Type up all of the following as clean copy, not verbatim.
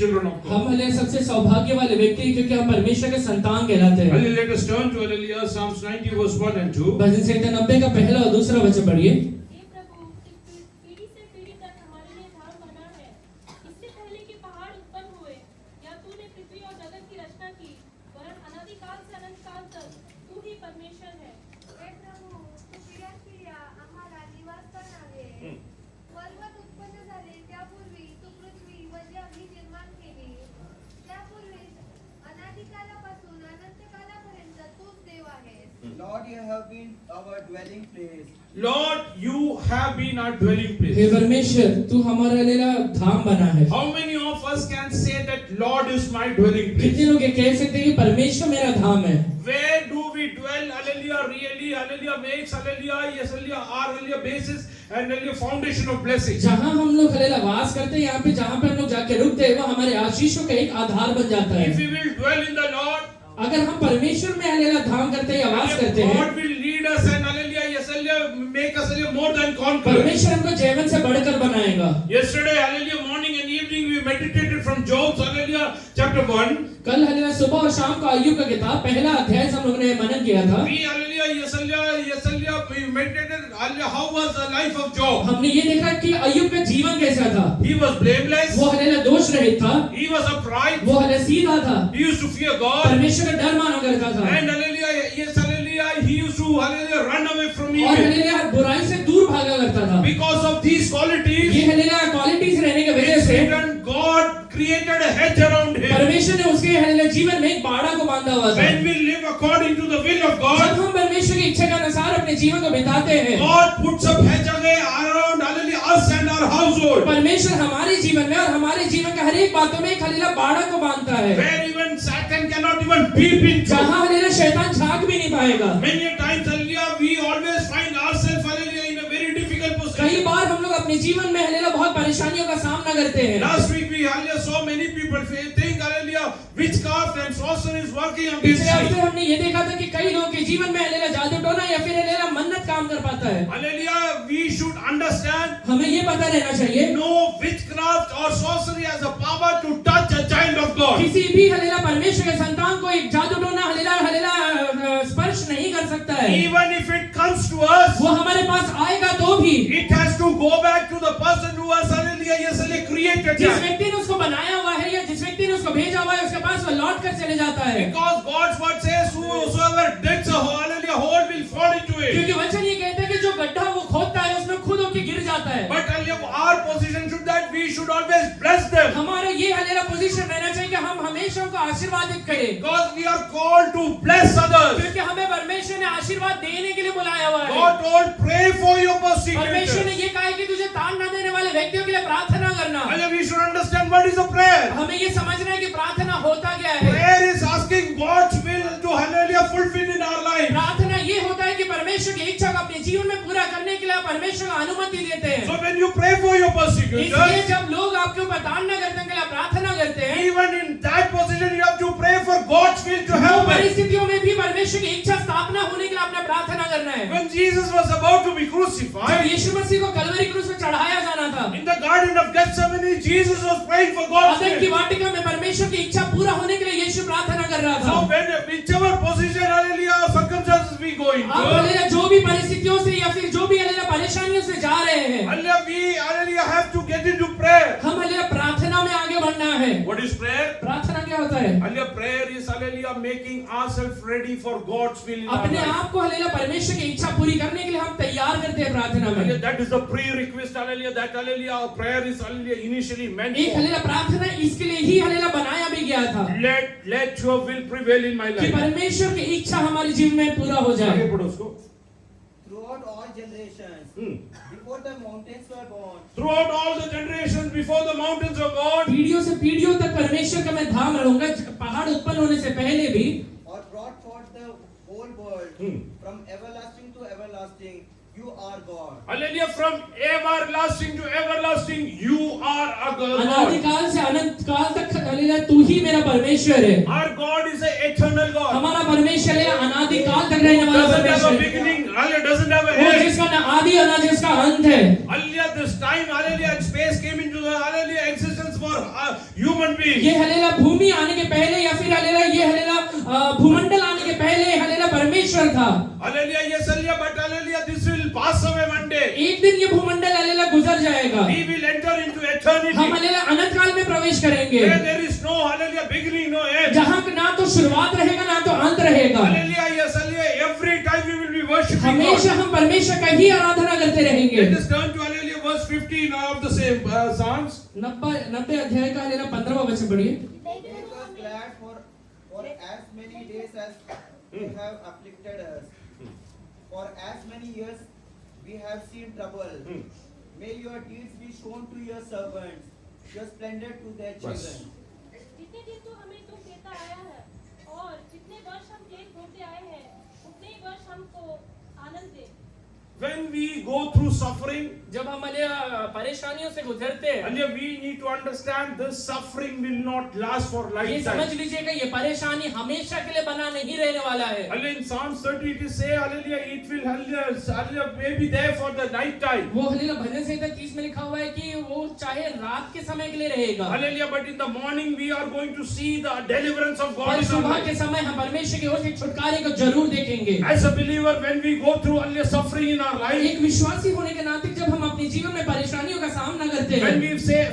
children of God. हम हले सबसे सौभाग्य वाले व्यक्ति हैं क्योंकि हम परमेश्वर के संतान कहलाते हैं। Hallelujah. Let us turn to Hallelujah Psalms 90 verse 1 and 2. भजन संहिता 90 का पहला और दूसरा वचन पढ़िए। हे प्रभु, पीढ़ी से पीढ़ी तक हमारे लिए धाम बना है। इससे पहले कि पहाड़ उत्पन्न हुए या तूने पृथ्वी और जगत की रचना की, वरन अनादिकाल से अनंत काल तक तू ही परमेश्वर है। हे प्रभु, तू पिढ्यानपिढ्या आम्हाला निवासस्थान आहे. पर्वत उत्पन्न झाले त्यापूर्वी तू पृथ्वी व जग ही निर्माण केली. त्यापूर्वीच अनादिकालापासून अनंतकालापर्यंत तूच देव आहेस. Lord, you have been our dwelling place. Lord, you have been our dwelling hey place. परमेश्वर तू हमारे लिए धाम बना है। How many of us can say that Lord is my dwelling place? कितने लोग ये कह सकते हैं कि परमेश्वर मेरा धाम है? Where do we dwell? Hallelujah, really, hallelujah, makes hallelujah, yes, hallelujah, our hallelujah basis and hallelujah foundation of blessing. जहाँ हम लोग हलेला वास करते हैं, यहाँ पे जहाँ पे हम लोग जाके रुकते हैं, वो हमारे आशीषों का एक आधार बन जाता है। If we will dwell in the Lord, अगर हम परमेश्वर में हलेला धाम करते हैं, वास करते हैं, God will lead us and hallelujah, yes, hallelujah, make us hallelujah more than conquerors. परमेश्वर हमको जीवन से बढ़कर बनाएगा। Yesterday, hallelujah, morning and evening we meditated from Job, hallelujah, chapter 1. कल हलेला सुबह और शाम को अय्यूब का किताब पहला अध्याय से हम लोगों ने मनन किया था। We hallelujah, yes, hallelujah, we meditated hallelujah, how was the life of Job? हमने ये देखा कि अय्यूब का जीवन कैसा था। He was blameless. वो हलेला दोष रहित था, He was upright. वो हलेला सीधा था, He used to fear God. परमेश्वर का डर माना करता था, And hallelujah, yes, hallelujah, he used to hallelujah run away from और evil. हलेला बुराई से दूर भागा करता था। Because of these qualities, ये हलेला क्वालिटीज रहने की वजह से Satan, God created a hedge around him. परमेश्वर ने उसके हलेला जीवन में एक बाड़ा को बांधा हुआ था। When we live according to the will of जब God, हम परमेश्वर की इच्छा के अनुसार अपने जीवन को बिताते हैं, God puts a hedge away around hallelujah us and our household. परमेश्वर हमारे जीवन में और हमारे जीवन के हर एक बातों में एक हलेला बाड़ा को बांधता है, Where even Satan cannot even peep into. जहाँ हलेला शैतान झांक भी नहीं पाएगा। Many a times, hallelujah, we always find ourselves, hallelujah, in a very difficult position. कई बार हम लोग अपने जीवन में हलेला बहुत परेशानियों का सामना करते हैं। Last week we hallelujah saw many people think hallelujah witchcraft and sorcery is working against पिछले हफ्ते me. हमने ये देखा था कि कई लोगों के जीवन में हलेला जादू टोना या फिर हलेला मन्नत काम कर पाता है। Hallelujah, we should understand हमें ये पता रहना चाहिए, no witchcraft or sorcery has a power to touch a child of God. किसी भी हलेला परमेश्वर के संतान को एक जादू टोना हलेला हलेला स्पर्श नहीं कर सकता है। Even if it comes to us, वो हमारे पास आएगा तो भी it has to go back to the person who has hallelujah, yes, hallelujah, created जिस that. व्यक्ति ने उसको बनाया हुआ है या जिस व्यक्ति ने उसको भेजा हुआ है उसके पास वो लौट कर चले जाता है, Because God's word says whosoever digs a hole, hallelujah, hole will fall into it. क्योंकि वचन ये कहते हैं कि जो गड्ढा वो खोदता है उसमें खुद होके गिर जाता है। But hallelujah, our position should that we should always bless them. हमारा ये हलेला पोजीशन रहना चाहिए कि हम हमेशा उनको आशीर्वादित करें, Because we are called to bless others. क्योंकि हमें परमेश्वर ने आशीर्वाद देने के लिए बुलाया हुआ है। God told, pray for your परमेश्वर ने persecutors. ये कहा है कि तुझे तान न देने वाले व्यक्तियों के लिए प्रार्थना करना। Hallelujah, we should understand what is a prayer. हमें ये समझना है कि प्रार्थना होता क्या है। Prayer is asking God's will to hallelujah fulfill in our life. प्रार्थना ये होता है कि परमेश्वर की इच्छा को अपने जीवन में पूरा करने के लिए आप परमेश्वर को अनुमति देते हैं। So when you pray for your इसलिए persecutors, जब लोग आपके ऊपर तान न करने के लिए प्रार्थना करते हैं, even in that position you have to pray for God's will to वो happen. परिस्थितियों में भी परमेश्वर की इच्छा स्थापना होने के लिए आपने प्रार्थना करना है। When Jesus was about to be जब crucified, यीशु मसीह को कलवरी क्रूस पे चढ़ाया जाना था, in the garden of Gethsemane, Jesus was praying for God's अदन की will. वाटिका में परमेश्वर की इच्छा पूरा होने के लिए यीशु प्रार्थना कर रहा था। So when whichever position, hallelujah, circumstances we go आप into, हलेला जो भी परिस्थितियों से या फिर जो भी हलेला परेशानियों से जा रहे हैं, hallelujah, we hallelujah have to get into prayer. हम हलेला प्रार्थना में आगे बढ़ना है। What is prayer? प्रार्थना क्या होता है? Hallelujah, prayer is hallelujah making ourselves ready for God's will in our अपने life. आप को हलेला परमेश्वर की इच्छा पूरी करने के लिए हम तैयार करते हैं प्रार्थना Hallelujah, में। that is the pre-request, hallelujah, that hallelujah, prayer is hallelujah initially meant एक for. हलेला प्रार्थना इसके लिए ही हलेला बनाया भी गया था Let your will prevail in my कि life. परमेश्वर की इच्छा हमारे जीवन में पूरा हो आगे जाए। पढ़ो उसको. Throughout all generations, before the mountains were born, Throughout all the generations before the mountains were born, पीढ़ियों से पीढ़ियों तक परमेश्वर का मैं धाम रहूंगा। पहाड़ उत्पन्न होने से पहले भी or brought forth the whole world, from everlasting to everlasting, you are God. hallelujah, from everlasting to everlasting, you are a God. अनादिकाल से अनंत काल तक हलेला तू ही मेरा परमेश्वर है। Our God is an eternal God. हमारा परमेश्वर है अनादिकाल तक रहने वाला Doesn't have a परमेश्वर, beginning, hallelujah, doesn't have a वो end. जिसका न आदि और न जिसका अंत है। Hallelujah, this time, hallelujah, and space came into the hallelujah existence for human beings. ये हलेला भूमि आने के पहले या फिर हलेला ये हलेला भूमंडल आने के पहले हलेला परमेश्वर था। Hallelujah, yes, hallelujah, but hallelujah, this will pass away one day. एक दिन ये भूमंडल हलेला गुजर जाएगा। We will enter into eternity. हम हलेला अनंत काल में प्रवेश करेंगे, Where there is no hallelujah beginning, no end. जहाँ ना तो शुरुआत रहेगा ना तो अंत रहेगा। Hallelujah, yes, hallelujah, every time we will be worshiping हमेशा God. हम परमेश्वर का ही आराधना करते रहेंगे। Let us turn to hallelujah verse 15 of the same Psalms. 90 अध्याय का हलेला 15वां वचन पढ़िए। Make us glad for as many days as they have afflicted us. For as many years we have seen trouble. May your deeds be shown to your servants, your splendor to their children. जितने दिन तू हमें दुख देता आया है और जितने वर्ष हम क्लेश भोगते आए हैं उतने ही वर्ष हमको आनंद दे। When we go through suffering, जब हम परेशानियों से गुजरते हैं, hallelujah, we need to understand this suffering will not last for ये समझ lifetime. लीजिएगा ये परेशानी हमेशा के लिए बना नहीं रहने वाला है। Hallelujah, in Psalms 30 it is say, hallelujah, it will hallelujah may be there for the night time. वो हलेला भजन संहिता 30 में लिखा हुआ है कि वो चाहे रात के समय के लिए रहेगा, Hallelujah, but in the morning we are going to see the deliverance of God और in our सुबह life. के समय हम परमेश्वर की ओर से छुटकारे को जरूर देखेंगे। As a believer, when we go through hallelujah suffering in our life, एक विश्वासी होने के नाते जब हम अपने जीवन में परेशानियों का सामना करते हैं, when we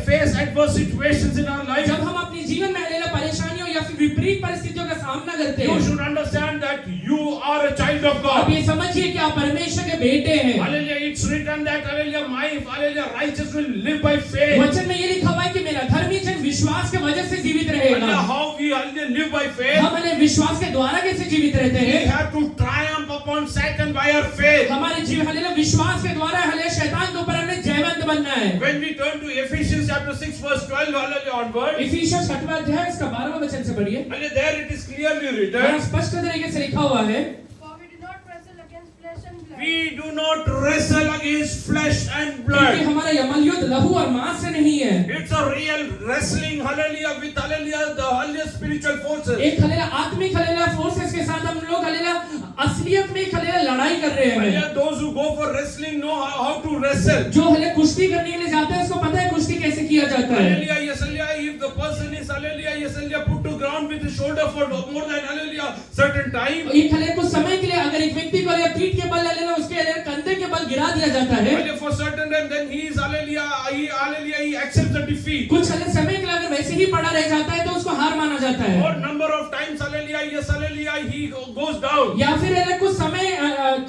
face adverse situations in our life, जब हम अपने जीवन में हलेला परेशानियों या फिर विपरीत परिस्थितियों का सामना करते you हैं, should understand that you are a child of आप God. ये समझिए कि आप परमेश्वर के बेटे हैं। Hallelujah, it's written that hallelujah, my hallelujah righteous will live by faith. वचन में ये लिखा हुआ है कि मेरा धर्मी जन विश्वास के वजह से जीवित Hallelujah, रहेगा। how we hallelujah live by faith? हम हमें विश्वास के द्वारा कैसे जीवित रहते We हैं? have to triumph upon Satan by our faith. हमारे जीवन हलेला विश्वास के द्वारा हलेला शैतान के ऊपर हमें जयवंत बनना है। When we turn to Ephesians chapter 6 verse 12 hallelujah onward, Ephesians 6वां अध्याय इसका 12वां वचन से पढ़िए। hallelujah, there it is clearly यहाँ written, स्पष्ट तरीके से लिखा हुआ है, For we do not wrestle against flesh and blood. we do not wrestle against flesh and क्योंकि blood. हमारा यमल युद्ध लहू और मांस से नहीं है। It's a real wrestling hallelujah with hallelujah the hallelujah spiritual forces. एक हलेला आत्मिक हलेला फोर्सेस के साथ हम लोग हलेला असलियत में एक हलेला लड़ाई कर रहे हैं। Hallelujah, those who go for wrestling know how to wrestle. जो हले कुश्ती करने के लिए जाते हैं उसको पता है कुश्ती कैसे किया जाता है। Hallelujah, yes, hallelujah. If the person is hallelujah, yes, hallelujah, put to ground with his shoulder for more than hallelujah certain time. एक हले कुछ समय के लिए अगर एक व्यक्ति को या पीठ के बल हलेला उसके हलेला कंधे के बल गिरा दिया जाता है, Hallelujah, for certain time, then he is hallelujah, he accepts the defeat. कुछ हले समय के लिए अगर वैसे ही पड़ा रह जाता है तो उसको हार माना जाता है। Or number of times, hallelujah, yes, hallelujah, he goes down. या फिर हले कुछ समय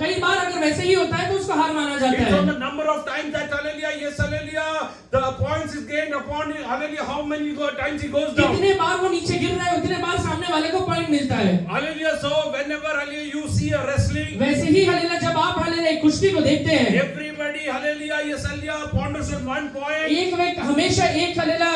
कई बार अगर वैसे ही होता है तो उसको हार माना जाता It's on है। the number of times that hallelujah, yes, hallelujah, the points is gained upon it, hallelujah, how many times he goes down. कितने बार वो नीचे गिर रहा है उतने बार सामने वाले को पॉइंट मिलता है। Hallelujah, so whenever hallelujah, you see a wrestling, वैसे ही हलेला जब आप हलेला एक कुश्ती को देखते हैं, everybody, hallelujah, yes, hallelujah, ponders on one point. एक व्यक्ति हमेशा एक हलेला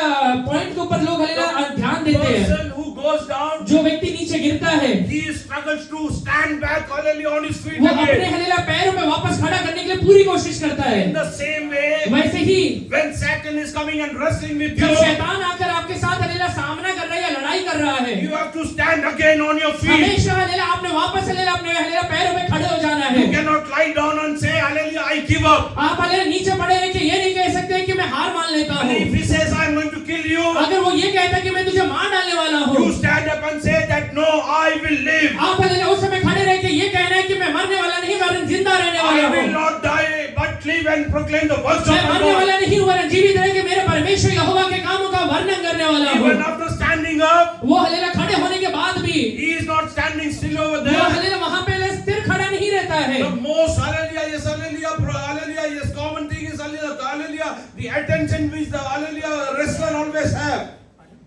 पॉइंट के ऊपर लोग हलेला ध्यान देते हैं। Person who goes down, जो व्यक्ति नीचे गिरता है he struggles to stand back, hallelujah, on his feet वो अपने again. हलेला पैरों पे वापस खड़ा करने के लिए पूरी कोशिश करता है। In the same way, वैसे ही when Satan is coming and wrestling with जब you, शैतान आकर आपके साथ हलेला सामना कर रहा है या लड़ाई कर रहा है, you have to stand again on your feet. हमेशा हलेला आपने वापस हलेला अपने हलेला पैरों पे खड़े हो जाना है। You cannot lie down and say, hallelujah, I give up. आप हलेला नीचे पड़े रह के ये नहीं कह सकते कि मैं हार मान लेता And हूँ। if he says, I'm going to kill you, अगर वो ये कहता है कि मैं तुझे मार डालने वाला हूँ, you stand up and say that, no, I will live. आप हलेला उस समय खड़े रह के ये कहना है कि मैं मरने वाला नहीं, मैं जिंदा रहने I वाला will हूँ। not die, but live and proclaim the works of मैं the मरने Lord. वाला नहीं हूँ, वरन जीवित रह के मेरे परमेश्वर यहोवा के कामों का वर्णन करने वाला Even हूँ। after standing up, वो हलेला खड़े होने के बाद भी he is not standing still over वो there. हलेला वहां पे स्थिर खड़ा नहीं रहता है। The most hallelujah, yes, common thing is hallelujah, the attention which the hallelujah wrestler always have.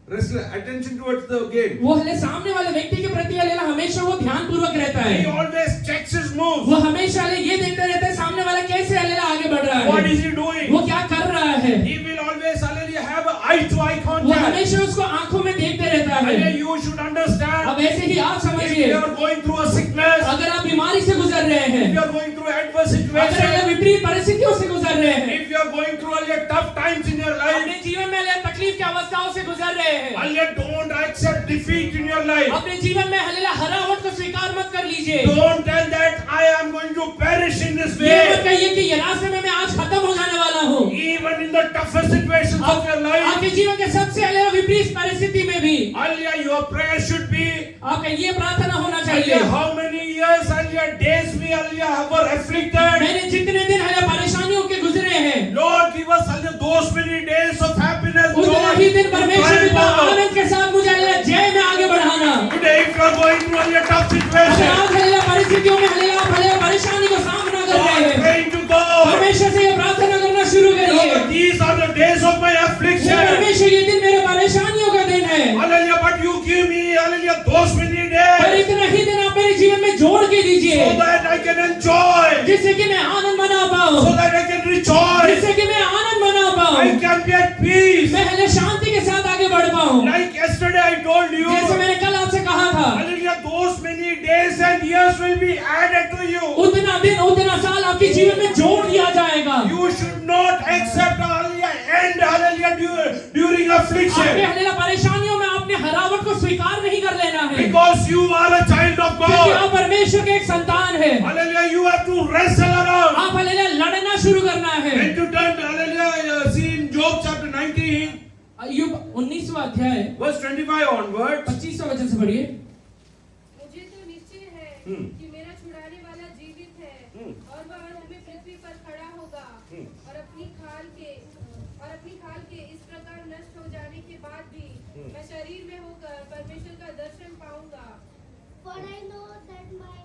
Wrestler, attention towards the game. वो हले सामने वाले व्यक्ति के प्रति हलेला हमेशा वो ध्यान पूर्वक रहता He है। always checks his moves. वो हमेशा हले ये देखता रहता है सामने वाला कैसे हलेला आगे बढ़ रहा What है, is he doing? वो क्या कर रहा है। He will always hallelujah have an eye-to-eye वो contact. हमेशा उसको आंखों में देखते रहता Hallelujah, है। you should understand. अब ऐसे ही आप If समझिए, you are going through a sickness, अगर आप बीमारी से गुजर रहे हैं, if you are going through adverse अगर आप situation, विपरीत परिस्थितियों से गुजर रहे हैं, if you are going through hallelujah tough times in your life, अपने जीवन में हलेला तकलीफ की अवस्थाओं से गुजर रहे हैं, hallelujah don't accept defeat in your life. अपने जीवन में हलेला हरावट को स्वीकार मत कर लीजिए। Don't tell that I am going to perish in this ये मत way. कहिए कि ये रास्ते में मैं आज खत्म हो जाने वाला वाला हूँ। Even in the toughest situations of your life, आपके जीवन के सबसे अलग विपरीत परिस्थिति में भी hallelujah, your prayer should be, आपका ये प्रार्थना होना चाहिए, hallelujah, how many years and your days we, hallelujah, were afflicted. मैंने जितने दिन हल्ला परेशानियों के गुजरे हैं, Lord, give us, hallelujah, those many days of happiness, उतना ही दिन परमेश्वर joy, पिता power. आनंद के साथ मुझे हल्ला जय में आगे बढ़ाना। Today, if you are going through a tough अगर situation, आप हल्ला परिस्थितियों में हल्ला आप हल्ला परेशानी को सामना कर रहे God, हैं, praying to God, परमेश्वर से ये प्रार्थना करना शुरू करिए। Lord, these are the days of my affliction. परमेश्वर ये दिन मेरे परेशानियों का दिन है, Hallelujah, but you give me, hallelujah, those many पर days इतना ही दिन आप मेरे जीवन में जोड़ के दीजिए, so that I can enjoy, जिससे कि मैं आनंद मना पाऊं, so that I can rejoice, जिससे कि मैं आनंद मना I पाऊं, can be at peace. मैं हल्ला शांति के साथ आगे बढ़ पाऊं। Like yesterday I told you, जैसे मैंने कल आपसे कहा था, hallelujah, those many days and years will be added to you. उतना दिन उतना साल आपके जीवन में जोड़ दिया जाएगा। You should not accept, hallelujah, end, hallelujah, during आपके affliction. हल्ला परेशानियों में आपने हरावट को स्वीकार नहीं कर लेना है, Because you are a child of क्योंकि God. आप परमेश्वर के एक संतान है। Hallelujah, you have to wrestle around. आप हल्ला लड़ना शुरू करना है। When to turn, hallelujah, see in Job chapter 19, अय्यूब 19वां अध्याय verse 25 onwards. 25वां वचन से पढ़िए। मुझे तो निश्चय है कि मेरा छुड़ाने वाला जीवित है और वह अंत में पृथ्वी पर खड़ा होगा और अपनी खाल के इस प्रकार नष्ट हो जाने के बाद भी मैं शरीर में होकर परमेश्वर का दर्शन पाऊंगा। For I know that my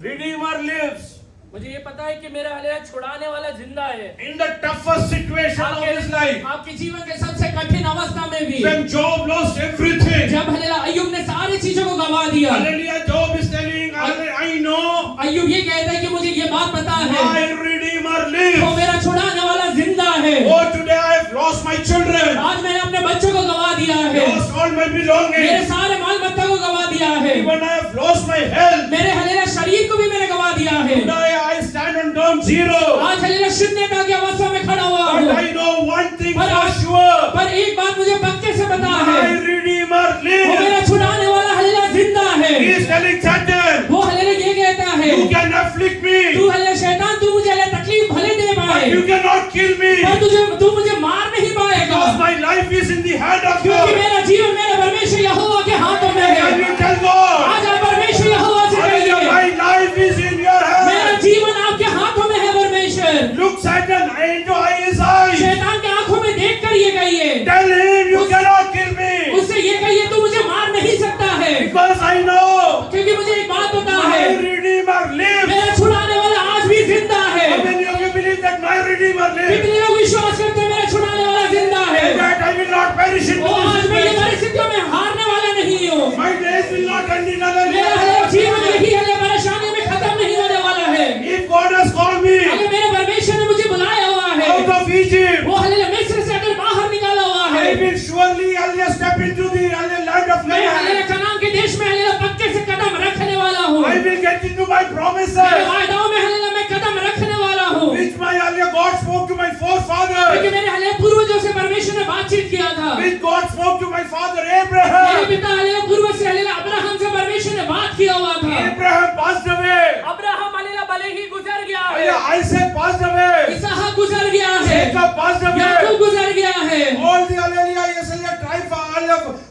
Redeemer lives मुझे ये पता है कि मेरा हल्ला छुड़ाने वाला जिंदा है। in the toughest situation of his life. आपके जीवन के सबसे कठिन अवस्था में भी, When Job lost everything, जब हल्ला अय्यूब ने सारी चीजों को गवा दिया, hallelujah, Job is telling, hallelujah, I know अय्यूब ये कहता है कि मुझे ये बात पता है, my Redeemer वो lives. मेरा छुड़ाने वाला जिंदा है। Oh, today I have lost my children, आज मैंने अपने बच्चों को गवा दिया है, lost all my मेरे belongings, सारे माल मत्ता को गवा दिया है, even I have lost my health. मेरे हल्ला शरीर को भी मैंने गवा दिया है। Today I stand on ground zero. आज हल्ला शून्यता की अवस्था में खड़ा हुआ But हूँ, I know one thing पर for आज- sure. पर एक बात मुझे पक्के से पता है, My Redeemer वो lives. मेरा छुड़ाने वाला हल्ला जिंदा है। He is telling Satan, वो हल्ला ये कहता है, you can afflict me, तू हल्ला शैतान, तू मुझे हल्ला तकलीफ भले दे but पाए, you cannot kill me. पर तू मुझे मार नहीं पाएगा, Because my life is in the hand of क्योंकि God. मेरा जीवन मेरे परमेश्वर यहोवा के हाथों में है। Can you tell God? आज आप परमेश्वर यहोवा से Hallelujah, कहिए, my life is in your मेरा hand. जीवन आपके हाथों में है परमेश्वर। Look Satan into his eyes. शैतान के आंखों में देखकर ये कहिए, Tell him you cannot kill me. उससे ये कहिए तू मुझे मार नहीं सकता है, Because I know क्योंकि मुझे एक बात पता my है, Redeemer lives. मेरा छुड़ाने वाला आज भी जिंदा है। How many of you believe that my Redeemer lives? कितने लोग विश्वास करते हैं मेरा छुड़ाने वाला जिंदा है? And that I will not perish in वो आज this मैं ये situation. परिस्थितियों में हारने वाला नहीं हूँ। My days will not end in another मेरा हर जीवन year. यही हर परेशानी में खत्म नहीं होने वाला है। If God has called me अगर मेरे परमेश्वर ने मुझे बुलाया हुआ है, out of Egypt, वो हल्ले मिस्र से अगर बाहर निकाला हुआ है, I will surely I'll step into the land of मैं हल्ले Canaan. कनान के देश में हल्ले पक्के से कदम रखने वाला हूँ। I will get into my मेरे promises, वायदाओं में हल्ले मैं कदम रखने वाला हूँ, which my God spoke to my forefathers, क्योंकि मेरे हल्ले पूर्वजों से परमेश्वर ने बातचीत किया था। which God spoke to my father मेरे Abraham. पिता हल्ले पूर्वज से हल्ले अब्राहम से परमेश्वर ने बात किया हुआ था। Abraham passed away. अब्राहम हल्ले भले ही गुजर गया है, Hallelujah, Isaac passed away. इसहाक गुजर गया है, Jacob passed away. याकूब गुजर गया है, All the hallelujah, yes, hallelujah, tribe,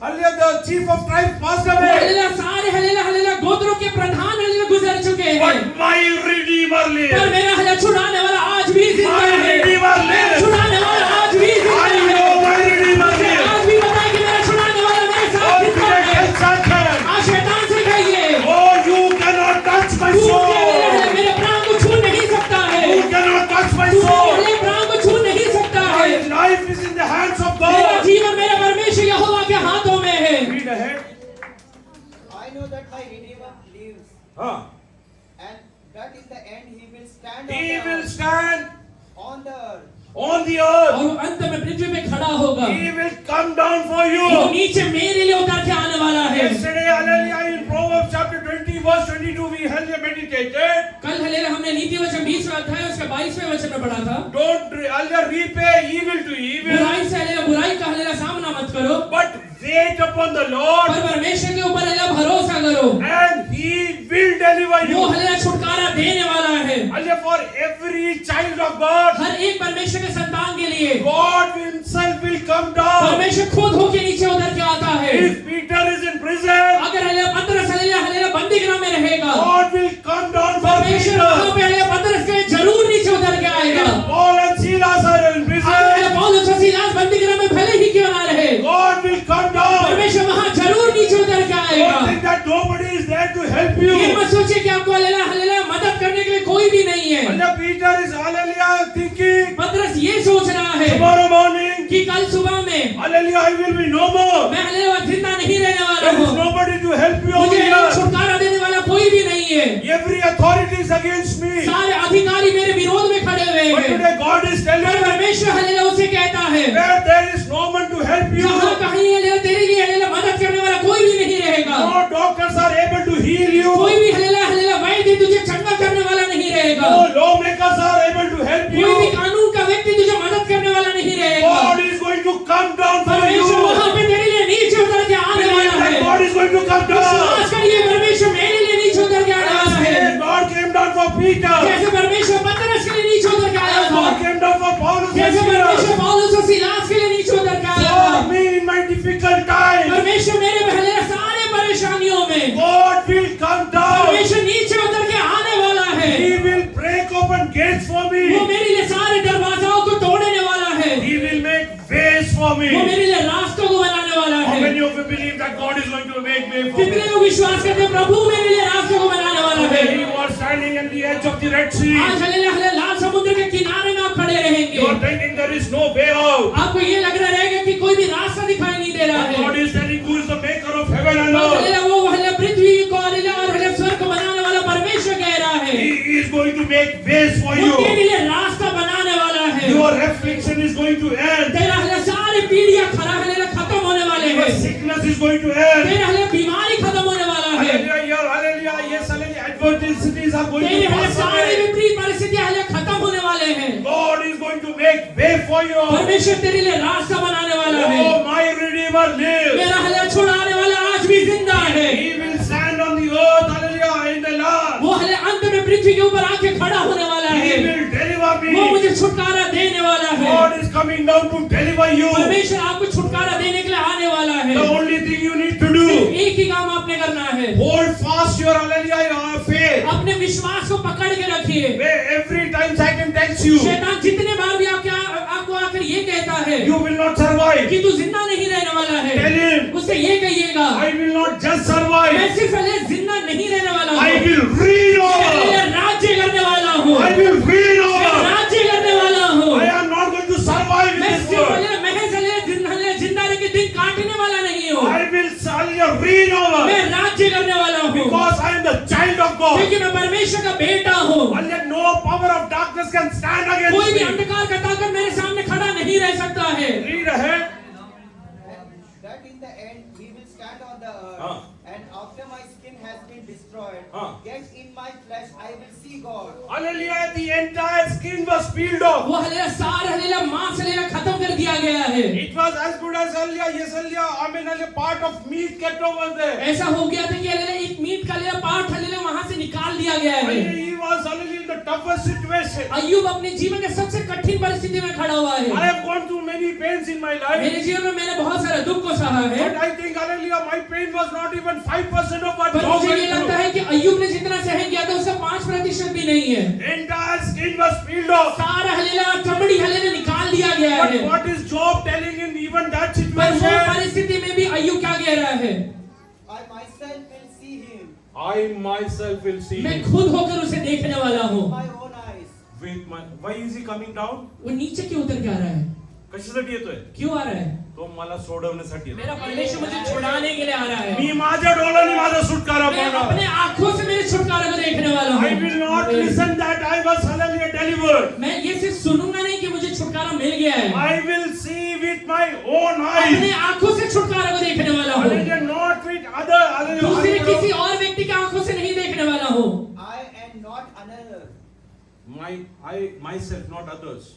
hallelujah, the chief of tribe passed away. Hallelujah सारे हल्लेलुया गोत्रों के प्रधान हल्लेलुया गुजर चुके हैं, But my Redeemer पर lives. मेरा हल्ला छुड़ाने वाला आज भी जिंदा My है। Redeemer मेरा lives. छुड़ाने वाला आज भी जिंदा I है। know my Redeemer मुझे lives. आज भी पता है कि मेरा छुड़ाने वाला मेरे साथ Oh, जिंदा today है। tell Satan, आज शैतान से कहिए, oh, you cannot touch my तू soul. मेरे प्राण को छू नहीं सकता है, You cannot touch my तू soul. मेरे प्राण को छू नहीं सकता है। My life is in the hands of मेरा God. जीवन मेरे परमेश्वर यहोवा के हाथों में है। Read ahead. I know that my Redeemer lives, and that in the end he will stand He on the will earth. stand On the earth. on the और earth. वो अंत में पृथ्वी पे खड़ा होगा, He will come down for वो you. नीचे मेरे लिए उतर के आने वाला है। Yesterday, hallelujah, in Proverbs chapter 20, verse 22, we had meditated. कल हल्लेलुया हमने नीति वचन 20वां अध्याय उसके 22वें वचन में पढ़ा था, Don't hallelujah, repay evil to evil, बुराई से हल्लेलुया बुराई का हल्लेलुया सामना मत करो, but wait upon the Lord, पर परमेश्वर के ऊपर हल्लेलुया भरोसा करो, and He He will deliver वो you. हालेलुया छुटकारा देने वाला है। Hallelujah, for every child of God, हर एक परमेश्वर के संतान के लिए God himself will come down. परमेश्वर खुद होके नीचे उतर के आता है। If Peter is in prison, अगर हालेलुया पतरस हालेलुया बंदीगृह में रहेगा, God will come down for परमेश्वर Peter. वहाँ पे हालेलुया पतरस के जरूर नीचे उतर के आएगा। If Paul and Silas are in अगर prison, पौलुस और सीलास बंदीगृह में भले ही क्यों ना रहे, God will come down. परमेश्वर वहाँ जरूर नीचे उतर के आएगा। Don't think that nobody is there to help you. ये मत सोचिए कि आपको हालेलुया मदद करने के लिए कोई भी नहीं है। Hallelujah, Peter is hallelujah thinking, पतरस ये सोच रहा है tomorrow morning, कि कल सुबह में hallelujah, I will be no more. मैं हालेलुया जिंदा नहीं रहने वाला There is हूँ, nobody to help you over मुझे here. छुटकारा देने वाला कोई भी नहीं है। Every authority is against me. सारे अधिकारी मेरे विरोध में खड़े हुए But हैं। today God is telling पर me, परमेश्वर हालेलुया उसे कहता है, where there is no one to help you, जहाँ कहीं हालेलुया तेरे लिए हालेलुया मदद करने वाला कोई भी नहीं रहेगा, no doctors are able to heal you, कोई भी हालेलुया वैद्य तुझे चंगा करने वाला नहीं रहेगा, no lawmakers are able to help कोई भी you. कानून का व्यक्ति तुझे मदद करने वाला नहीं रहेगा। God is going to come down for you. परमेश्वर वहाँ पे तेरे लिए नीचे उतर के आने Believe वाला that है। God is going to come down. विश्वास करिए परमेश्वर मेरे लिए नीचे उतर के आने वाला है। As God came down for Peter, जैसे परमेश्वर पतरस के लिए नीचे उतर के आया था, God came down for Paul and जैसे परमेश्वर Silas. पौलुस और सीलास के लिए नीचे उतर के आया था, For me in my difficult time, परमेश्वर मेरे पहले सारे परेशानियों में God will come down. परमेश्वर नीचे उतर के आने वाला है। He will break open gates for वो me. मेरे लिए सारे दरवाजाओं को तोड़ने वाला है, He will make ways for वो me. मेरे लिए रास्तों को बनाने वाला How है। many of you believe that God is going to make way for कितने me? लोग विश्वास करते हैं प्रभु मेरे लिए रास्तों को बनाने वाला है। Today he was standing at the edge of the Red Sea. आज हालेलुया लाल समुद्र के किनारे में आप खड़े रहेंगे, You are thinking there is no way out. आपको ये लग रहा रहेगा कि कोई भी रास्ता दिखाई नहीं दे रहा है। God is telling who is the maker of heaven and earth. Hallelujah वो हालेलुया पृथ्वी को हालेलुया और हालेलुया स्वर्ग को बनाने वाला परमेश्वर कह रहा है, He is going to make ways for वो तेरे you. लिए रास्ता बनाने वाला है। Your affliction is going to end. तेरा हालेलुया सारे पीढ़ियां हालेलुया खत्म होने वाले Your हैं, sickness is going to end. तेरा हालेलुया बीमारी खत्म होने वाला है, Hallelujah, your hallelujah, yes, hallelujah, adversities are going तेरे to हालेलुया pass सारे away. विपरीत परिस्थितियां हालेलुया खत्म होने वाले हैं। God is going to make way for you. परमेश्वर तेरे लिए रास्ता बनाने वाला है। Oh, my Redeemer lives. मेरा हालेलुया छुड़ाने वाला आज भी जिंदा है, He will stand on the earth, hallelujah, in the land. वो हालेलुया अंत में पृथ्वी के ऊपर आके खड़ा होने वाला He है, will deliver वो me. मुझे छुटकारा देने वाला है। God is coming down to deliver you. परमेश्वर आपको छुटकारा देने के लिए आने वाला है। The only thing you need to सिर्फ do, एक ही काम आपने करना है, hold fast your hallelujah, your faith. अपने विश्वास को पकड़ के रखिए। Where every time Satan tells you, शैतान जितने बार भी आपको आकर ये कहता है you will not survive, कि तू जिंदा नहीं रहने वाला है, tell him, उससे ये कहिएगा I will not just मैं survive, सिर्फ जिंदा नहीं रहने वाला I हूँ, will reign over. मैं राज्य करने वाला हूँ, I will reign मैं over. राज्य करने वाला हूँ। I am not going to survive in मैं this सिर्फ world. महज जिंदा रह के दिन काटने वाला नहीं हूँ, I will reign over. मैं राज्य करने वाला हूँ, Because I am the child of God. क्योंकि मैं परमेश्वर का बेटा हूँ। And yet no power of darkness can stand against कोई भी me. अंधकार का ताकत मेरे सामने खड़ा नहीं रह सकता है। Read ahead. That in the end we will stand on the earth, हाँ. and after my skin has been destroyed, हाँ. yet in my flesh I will see God. Hallelujah. The entire skin was peeled off. वो hallelujah सारा hallelujah मांस hallelujah खत्म कर दिया गया है। It was as good as hallelujah. Yes, hallelujah. I mean, hallelujah. Part of meat kept over there. ऐसा हो गया था कि हालेलुया एक मीट का हालेलुया पार्ट हालेलुया वहां से निकाल दिया गया है। Hallelujah. He was hallelujah in the toughest situation. अय्यूब अपने जीवन के सबसे कठिन परिस्थिति में खड़ा हुआ है। I have gone through many pains in my life. मेरे जीवन में मैंने बहुत सारे दुख को सहा है, But I think, hallelujah, my pain was not even 5% of what पर Job मुझे ये went लगता through. है कि अय्यूब ने जितना सहन किया था उसका 5% भी नहीं है। Entire skin was peeled off. सारा हालेलुया चमड़ी हालेलुया निकाल दिया गया But है। what is Job telling in even that पर वो situation? परिस्थिति में भी अय्यूब क्या कह रहा है? I myself will see him I myself will see मैं him खुद होकर उसे देखने वाला हूँ। with my own eyes. with my. Why is he coming down? वो नीचे क्यों उतर के आ रहा है? कशासाठी येतोय? क्यों आ रहा है? तो मला सोडवण्यासाठी येतोय. मेरा परमेश्वर मुझे छुड़ाने के लिए आ रहा है। मी माझ्या डोळ्यांनी माझा सुटकारा मैं पाहणार. अपने आंखों से मेरे छुटकारे को देखने वाला हूँ। I will not listen that I was hallelujah delivered. मैं ये सिर्फ सुनूंगा नहीं कि मुझे छुटकारा मिल गया है, I will see with my own अपने eyes. आंखों से छुटकारा को देखने वाला हूँ, Hallelujah, not with other दूसरे किसी hallelujah. और व्यक्ति की आंखों से नहीं देखने वाला हूँ। I am not another. I myself, not others.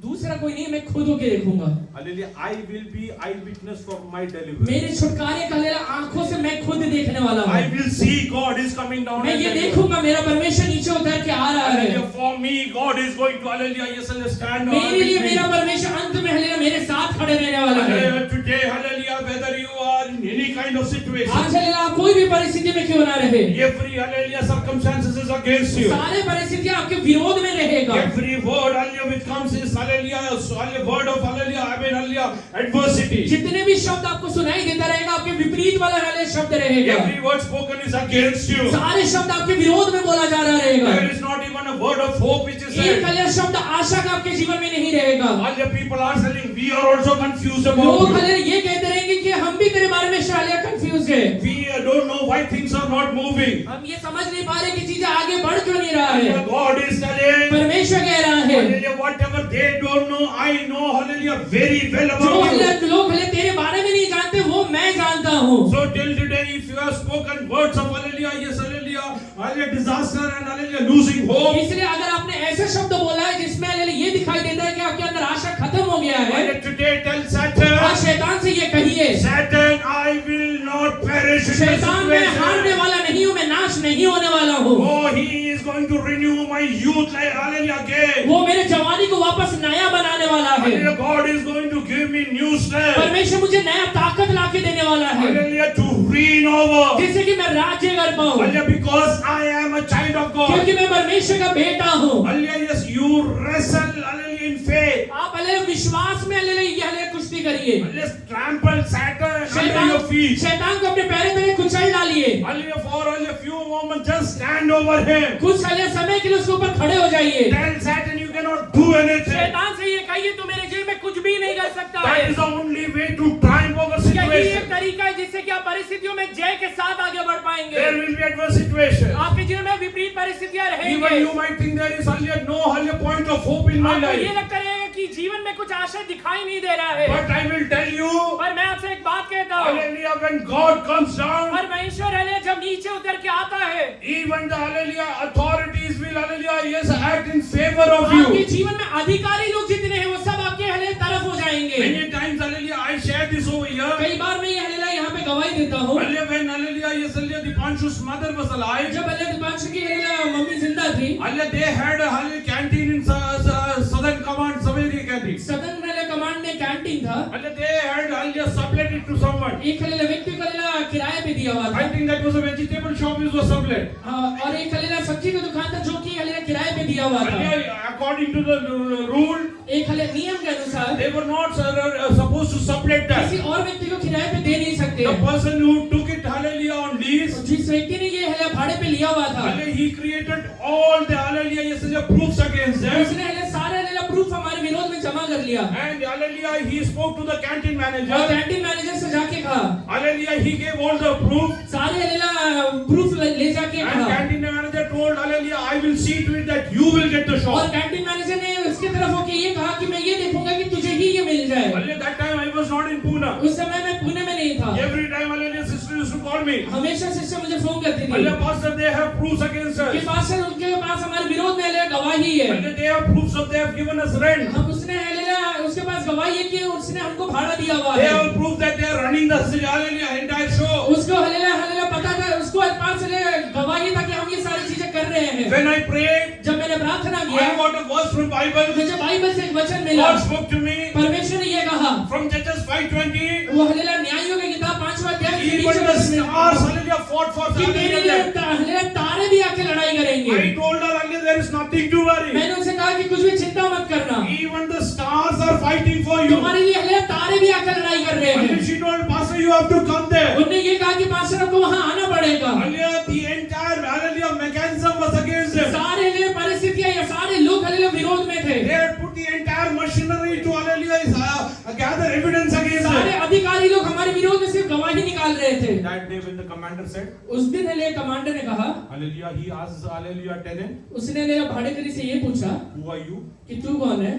दूसरा कोई नहीं, मैं खुद होके देखूंगा। Hallelujah. I will be eyewitness for my deliverance. मेरे छुटकारे का लेला आंखों से मैं खुद देखने वाला I हूँ। will see God is coming down. मैं and ये deliver. देखूंगा मेरा परमेश्वर नीचे उतर के आ रहा है। Hallelujah. For me, God is going to hallelujah. Yes, hallelujah. Stand on मेरे लिए with me. मेरा परमेश्वर अंत में हल्लेलुया मेरे साथ खड़े रहने वाला है। Hallelujah. Today, hallelujah. Whether you are in any kind of situation, आज हल्लेलुया आप कोई भी परिस्थिति में क्यों ना रहे, every hallelujah circumstances is against you. सारे परिस्थितियां आपके विरोध में रहेगा। Every word hallelujah which comes is hallelujah. Hallelujah. Word of hallelujah. I mean hallelujah. Adversity. जितने भी शब्द आपको सुनाई देता रहेगा आपके विपरीत वाला हल्ले शब्द रहेगा। Every word spoken is against you. सारे शब्द आपके विरोध में बोला जा रहा रहेगा। There is not even a word of hope which is एक said. हल्ले शब्द आशा का आपके जीवन में नहीं रहेगा। All the people are saying we are also confused about लोग you. हल्ले ये कहते रहेंगे कि हम भी तेरे बारे में शायद कंफ्यूज है। We don't know why things are not moving. हम ये समझ नहीं पा रहे कि चीजें आगे बढ़ क्यों नहीं रहा है। God is telling, परमेश्वर कह रहा है hallelujah, whatever they don't know, I know, hallelujah, very well जो about you. लोग हल्ले तेरे बारे में नहीं जानते वो मैं जानता हूँ। So till today, if you have spoken words of hallelujah, yes, hallelujah, hallelujah, disaster and hallelujah, losing hope. इसलिए अगर आपने ऐसे शब्द बोला है जिसमें हल्ले ये दिखाई देता है कि आपके अंदर आशा खत्म हो गया है, Hallelujah, today tell आज Satan, शैतान से ये कहिए, Satan, I will not perish in this शैतान मैं हारने situation. वाला नहीं हूँ, मैं नाश नहीं होने वाला हूँ। Oh, he is going to renew my youth, like hallelujah, again. वो मेरे जवानी को वापस नया बनाने वाला है। Hallelujah, God is going to give me new strength. परमेश्वर मुझे नया ताकत लाके देने वाला है Hallelujah, to reign over. जिससे कि मैं राज्य कर पाऊँ, Hallelujah, because I am a child of God. क्योंकि मैं परमेश्वर का बेटा हूँ। Hallelujah, yes, you wrestle, hallelujah, in faith. आप हल्ले विश्वास में हल्ले कुश्ती करिए। Hallelujah, trample Satan under your feet. शैतान को अपने पैरों तले कुचल डालिए। Hallelujah, for hallelujah, few moments, just stand over him. कुछ हल्ले समय के लिए उसके ऊपर खड़े हो जाइए। Tell Satan you cannot do anything. शैतान से ये कहिए तू मेरे जीवन में कुछ भी नहीं कर सकता That है। is the only way to triumph over यही एक situation. तरीका है जिससे कि आप परिस्थितियों में जय के साथ आगे बढ़ पाएंगे। There will be adverse situation. आपके जीवन में विपरीत परिस्थितियां Even रहेंगी। you might think there is hallelujah, no hallelujah point of hope in my आपको ये life. लगता रहेगा कि जीवन में कुछ आशा दिखाई नहीं दे रहा है, But I will tell you, पर मैं आपसे एक बात कहता हूँ, hallelujah, when God comes down, परमेश्वर हल्ले जब नीचे उतर के आता है, even the hallelujah authorities will hallelujah, yes, act in favor of आपके you. जीवन में अधिकारी लोग जितने हैं वो सब आपके हल्ले तरफ हो जाएंगे। Many times, hallelujah, I share this over here. कई बार मैं ये हल्ला यहाँ पे गवाही देता हूँ। Hallelujah, when hallelujah, yes, hallelujah, Dipanshu's mother was alive. जब हल्ले दीपांशु की हल्ला मम्मी जिंदा थी, Hallelujah, they had a hallelujah canteen in Southern Command, Saveri canteen. सदन हल्ले कमांड में कैंटीन था। Hallelujah, they had hallelujah sublet it to someone. एक हल्ले व्यक्ति को हल्ला किराए पे दिया हुआ I था। think that was a vegetable shop which was sublet. हाँ, और एक हल्ला सब्जी की दुकान था जो कि हल्ला किराए पे दिया हुआ था। Hallelujah, according to the rule, एक हल्ले नियम के अनुसार they were not supposed to sublet किसी that. और व्यक्ति को किराए पे दे नहीं सकते। The person who took it hallelujah on lease, जिस व्यक्ति ने ये हल्ला भाड़े पे लिया हुआ था, hallelujah, he created all the hallelujah, yes, hallelujah, proofs against them. उसने हल्ला सारे हल्ला प्रूफ हमारे विरोध में जमा कर लिया And hallelujah, he spoke to the canteen और manager. कैंटीन मैनेजर से जाके कहा, Hallelujah, he gave all the proof. सारे हल्ला प्रूफ ले जाके And कहा, canteen manager told, hallelujah, I will see to it that you will get the और shop. कैंटीन मैनेजर ने उसके तरफ होके ये कहा कि मैं ये देखूंगा कि तुझे ही ये मिल जाए। Hallelujah, that time I was not in Pune. उस समय मैं पुणे में नहीं था। Every time, hallelujah, sister used to call me. हमेशा सिस्टर मुझे फोन करती थी Hallelujah, pastor, they have proofs against कि us. पास्टर उनके पास हमारे विरोध में हल्ला गवाही है। Hallelujah, they have proofs of they have given us rent. हम उसने हल्ला उसके पास गवाही है कि उसने हमको भाड़ा दिया हुआ They है। have proof that they are running the hallelujah entire show. उसको हल्ला पता था, उसको पास गवाही था कि हम ये सारी चीजें कर रहे हैं। When I prayed, जब मैंने प्रार्थना I किया, got a verse from Bible. मुझे बाइबल से एक वचन मिला। God spoke to me परमेश्वर ने ये कहा, from Judges 5:20. वो हल्ला न्यायों की किताब 5वां अध्याय के Even नीचे the वचन मिला stars, hallelujah, fought for कि तेरे लिए hallelujah. हल्ला तारे भी आके लड़ाई करेंगे। I told her, hallelujah, there is nothing to worry. मैंने उनसे कहा कि कुछ भी चिंता मत करना, Even the stars are fighting for you. तुम्हारे लिए हल्ला तारे भी आकर लड़ाई कर रहे And हैं। she told pastor, you have to come there. उन्होंने ये कहा कि पास्टर को वहां आना पड़ेगा। Hallelujah, the entire hallelujah mechanism was against them. सारे हल्ले परिस्थितियां या सारे लोग हल्ले विरोध में थे। They had put the entire machinery to hallelujah gather evidence against सारे them. अधिकारी लोग हमारे विरोध में सिर्फ गवाही निकाल रहे थे। That day when the commander said, उस दिन हल्ले कमांडर ने कहा, hallelujah, he asked hallelujah tenant, उसने हल्ले भाड़ेकरी से ये पूछा who are you? कि तू कौन है,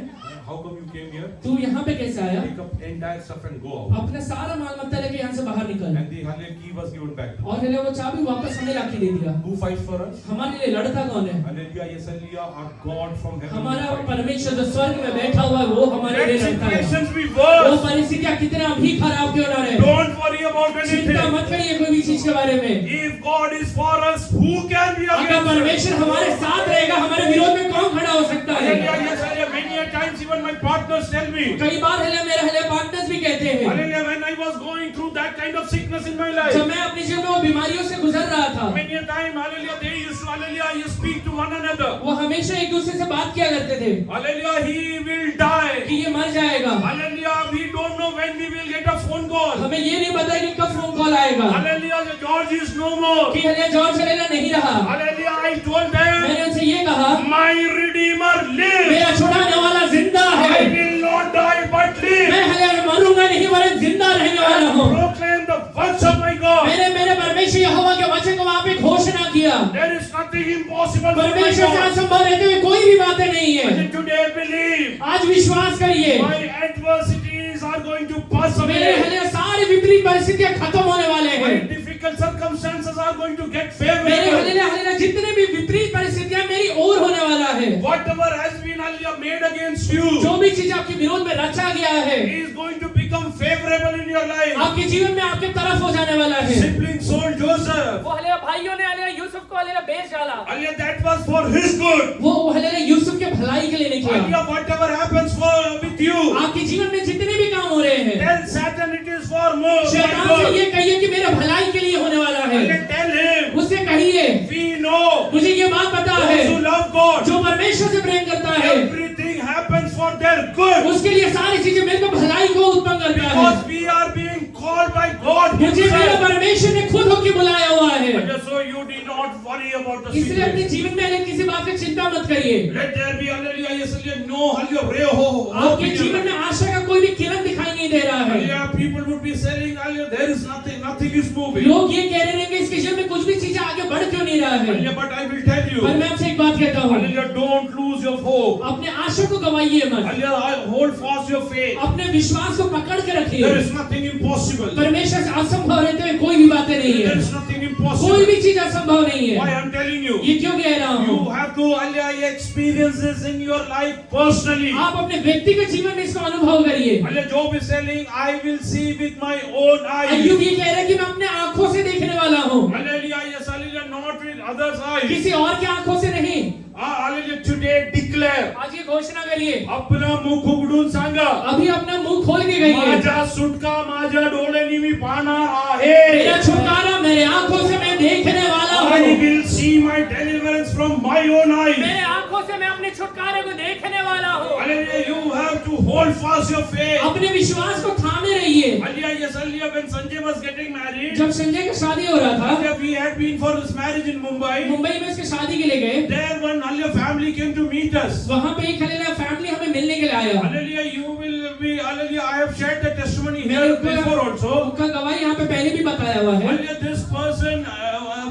How come you came here? तू यहाँ पे कैसे आया? Pick up entire stuff and go out. अपना सारा माल मत्ता लेके यहाँ से बाहर निकल। निकल And the hallelujah key was given back to them. और हले वो चाबी वापस हमें लाके दे दिया। Who fights for us? हमारे लिए लड़ता कौन है? Hallelujah, yes, hallelujah, our God from heaven. हमारा will fight. परमेश्वर जो स्वर्ग में बैठा हुआ है वो हमारे लिए Let लड़ता है। situations be वो worse. परिस्थितियां कितना भी खराब क्यों ना रहे, Don't worry about चिंता anything. मत करिए कोई भी चीज के बारे में। If God is for us, who can be अगर against us? परमेश्वर हमारे साथ रहेगा, हमारे विरोध में कौन खड़ा हो सकता है? Hallelujah, yes, hallelujah. Many a times even my partners tell me, कई बार मेरे पार्टनर्स भी कहते हैं, hallelujah, when I was going through that kind of sickness in my life, जब मैं अपने जीवन में वो बीमारियों से गुजर रहा था, many a time, hallelujah, they used to, hallelujah, you speak to one another. वो हमेशा एक दूसरे से बात किया करते थे Hallelujah, he will die. कि ये मर जाएगा। Hallelujah, we don't know when we will get a phone call. हमें ये नहीं पता कि कब फोन कॉल आएगा Hallelujah, George is no more. कि जॉर्ज हेलेना नहीं रहा। Hallelujah, I told them, मैंने उनसे ये कहा, my Redeemer lives. मेरा छुड़ाने वाला जिंदा I है, will not die but live. मैं मरूंगा नहीं वरन जिंदा रहने वाला हूँ। Proclaim the words of my God. मेरे परमेश्वर यहोवा के वचन को वहाँ पे घोषणा किया। There is nothing impossible for my परमेश्वर से God. असंभव रहते हुए कोई भी बातें नहीं है। And today believe, आज विश्वास करिए, my adversities are going to pass मेरे away. हले सारी विपरीत परिस्थितियां खत्म होने वाले My हैं। difficult circumstances are going to get मेरे favorable. हले जितने भी विपरीत परिस्थितियां मेरी ओर होने वाला है। Whatever has been hallelujah made against you जो भी चीज आपके विरोध में रचा गया है, is going to become favorable in your life. आपके जीवन में आपके तरफ हो जाने वाला है। Sibling sold Joseph. वो हले भाइयों ने हले यूसुफ को हले बेच डाला। Hallelujah, that was for his good. वो हले यूसुफ के भलाई के लिए नहीं किया। Hallelujah, whatever happens with you, आपके जीवन में जितने भी काम हो रहे हैं, tell Satan it is for more. शैतान से ये कहिए कि मेरे भलाई के लिए होने वाला है। Hallelujah, tell him, उससे कहिए, we know मुझे ये बात पता है, those who love God, जो परमेश्वर से प्रेम करता है, everything happens for their good. उसके लिए सारी चीजें मिलकर भलाई को उत्पन्न करता है। Because we are being called by God मुझे मेरे himself. परमेश्वर ने खुद होके बुलाया हुआ है। And so you need not worry about the इसलिए अपने situation. जीवन में हले किसी बात की चिंता मत करिए। Let there be hallelujah, yes, hallelujah, no hallelujah, hope आपके in your जीवन life. में आशा का कोई भी किरण दिखाई नहीं दे रहा है। Hallelujah, people would be saying, hallelujah, there is nothing is moving. लोग ये कह रहे हैं कि इस विषय में कुछ भी चीजें आगे बढ़ क्यों नहीं रहा है। Hallelujah, but I will tell you, पर मैं आपसे एक बात कहता हूँ, hallelujah, don't lose your hope. अपने आशा को गवाइए मत, Hallelujah, hold fast your faith. अपने विश्वास को पकड़ के There रखिए। is nothing impossible. परमेश्वर से असंभव रहते हुए कोई भी बातें नहीं है। There is nothing कोई impossible. भी चीज असंभव नहीं Why है। I'm telling you, ये क्यों कह रहा हूँ? you have to hallelujah, experience this in your life personally. आप अपने व्यक्तिगत जीवन में इसको अनुभव करिए। Hallelujah, Job is saying, I will see with my own eyes. अय्यूब ये कह रहे हैं कि मैं अपने आंखों से देखने वाला हूँ, Hallelujah, yes, hallelujah, not with others' eyes. किसी और की आंखों से नहीं। Hallelujah, today declare. आज ये घोषणा करिए, अपना मुख उघडून सांगा. अभी अपना मुंह खोल के गई है, माझा सुटका माझ्या डोळ्यांनी मी पाहणार आहे. मेरा छुटकारा मेरे आंखों से मैं देखने वाला I हूँ। will see my deliverance from my own eyes. मेरे आंखों से मैं अपने छुटकारे को देखने वाला हूँ। Hallelujah, you have to hold fast your faith. अपने विश्वास को थामे रहिए। Hallelujah, yes, hallelujah, when Sanjay was getting married, जब संजय की शादी हो रहा था, hallelujah, we had been for his marriage in Mumbai. Mumbai में उसकी शादी के लिए गए। There one hallelujah family came to meet us. वहाँ पे एक हलेला फैमिली हमें मिलने के लिए आया। Hallelujah, you will be, hallelujah, I have shared the testimony मैंने here before also. उनका गवाही यहाँ पे पहले भी बताया हुआ है। Hallelujah, this person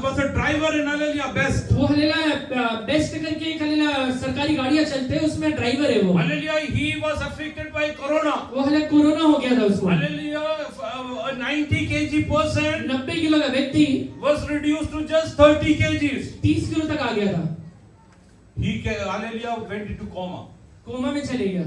was a driver in hallelujah best. वो हलेला बेस्ट करके एक हलेला सरकारी गाड़ियाँ चलते हैं, उसमें ड्राइवर है वो। Hallelujah, he was afflicted by corona. वो हले कोरोना हो गया था उसको। Hallelujah, a 90 kg person 90 kilo का व्यक्ति was reduced to just 30 kgs. 30 kilo तक आ गया था। Hallelujah, went into coma. Coma में चले गया।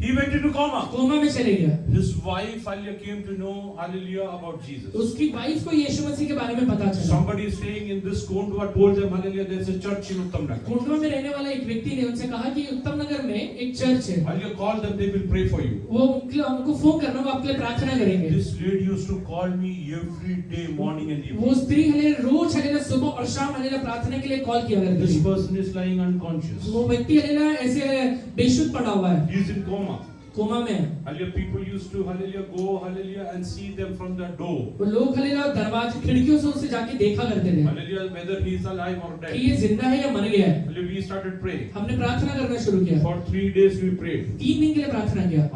He went into coma. Coma में चले गया। His wife, hallelujah, came to know, hallelujah, about Jesus. उसकी वाइफ को यीशु मसीह के बारे में पता चला। Somebody staying in this Kondwa told them, hallelujah, there's a church in Uttam Nagar. Kondhwa में रहने वाला एक व्यक्ति ने उनसे कहा कि उत्तम नगर में एक चर्च है, Hallelujah, call them, they will pray for you. वो उनको फोन करना, वो आपके लिए प्रार्थना करेंगे। This lady used to call me every day, morning and वो evening. स्त्री हले रोज हले सुबह और शाम हले प्रार्थना के लिए कॉल किया करती This थी। person is lying unconscious. वो व्यक्ति हले ऐसे बेशुद्ध पड़ा हुआ है, He is in coma. Coma में है। Hallelujah, people used to, hallelujah, go, hallelujah, and see them from the door. वो लोग हले दरवाजे खिड़कियों से उसे जाके देखा करते थे Hallelujah, whether he is alive or कि dead. ये जिंदा है या मर गया है। Hallelujah, we started praying. हमने प्रार्थना करना शुरू किया। For 3 days we prayed. 3 दिन के लिए प्रार्थना किया।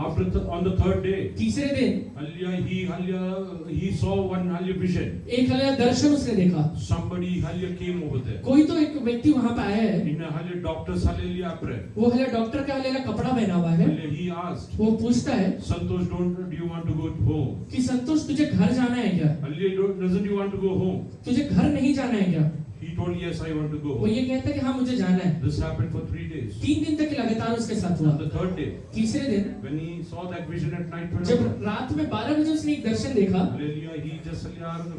On the third day, तीसरे दिन hallelujah, he saw one hallelujah vision. एक हले दर्शन उसने देखा। Somebody hallelujah came over there. कोई तो एक व्यक्ति वहां पे आया है, In a hallelujah doctor's hallelujah apron. वो हले डॉक्टर का हले कपड़ा पहना हुआ है। Hallelujah, he asked, asked, वो पूछता है Santosh, do you want to go home? कि संतोष तुझे घर जाना है क्या? Hallelujah, doesn't you want to go home? तुझे घर नहीं जाना है क्या? He told, yes, I want to go वो home. ये कहता है कि हाँ मुझे जाना है। This happened for 3 days. 3 दिन तक लगातार उसके साथ हुआ। On the third day, तीसरे दिन when he saw that vision at night, जब रात में 12 बजे उसने एक दर्शन देखा, hallelujah, he just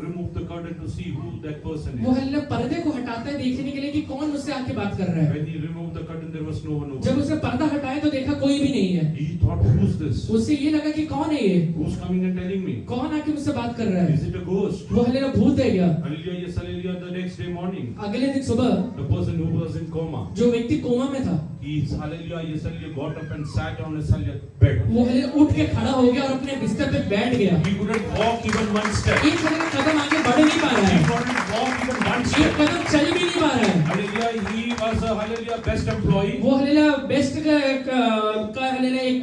removed the curtain to see who that person वो is. हल्ला पर्दे को हटाता है देखने के लिए कि कौन मुझसे आके बात कर रहा है। When he removed the curtain, there was no one over. जब उसने पर्दा हटाया तो देखा कोई भी नहीं है। He thought, who's this? उससे ये लगा कि कौन है ये? Who's coming and telling me? कौन आके मुझसे बात कर रहा है? Is it a ghost? वो हल्ला भूत है क्या? Hallelujah, yes, hallelujah. The next day morning, अगले दिन सुबह the person who was in coma, जो व्यक्ति कोमा में था, he, hallelujah, yes, hallelujah, got up and sat on his hallelujah bed. वो हल्ला उठ के खड़ा हो गया और अपने बिस्तर पे बैठ गया। He couldn't walk even one step. एक हल्ला कदम आगे बढ़ नहीं पा रहा He है। couldn't walk even one एक step. कदम चल भी नहीं पा रहा है। Hallelujah, he was a hallelujah best employee. वो हल्ला बेस्ट का हल्ला एक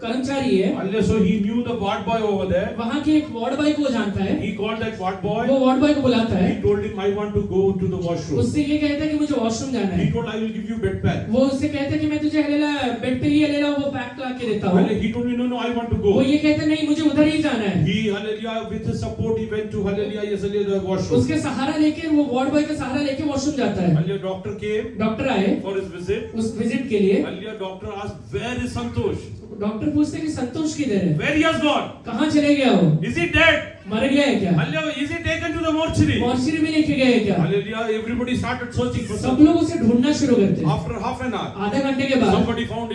कर्मचारी है। Hallelujah, so he knew the ward boy over there. वहाँ के एक वार्ड बॉय को वो जानता है। He called that ward वो boy. वार्ड बॉय को बुलाता है। He told him, I want to go to the washroom. उससे ये कहता है कि मुझे वॉशरूम जाना है। He told, I will give you bed pad. वो उससे कहता है कि मैं तुझे हलेला बेड पे ही हलेला वो पैक ला के देता हूँ। Hallelujah, he told me, no, no, I want to वो go. ये कहता है नहीं मुझे उधर ही जाना है। He, hallelujah, with his support, he went to, hallelujah, yes, hallelujah, the washroom. उसके सहारा लेके वो वार्ड बॉय का सहारा लेके वॉशरूम जाता है। Hallelujah, doctor came डॉक्टर आए for his visit. उस विजिट के लिए। Hallelujah, doctor asked, where is Santosh? Doctor पूछते हैं कि संतोष किधर है? Where he has gone? कहाँ चले गया वो? Is he dead? मर गया है क्या? Hallelujah, is he taken to the mortuary? Mortuary में लेके गए हैं क्या? Hallelujah, everybody started searching for सब Santosh. लोग उसे ढूंढना शुरू करते हैं। After half an hour, आधे घंटे के बाद somebody found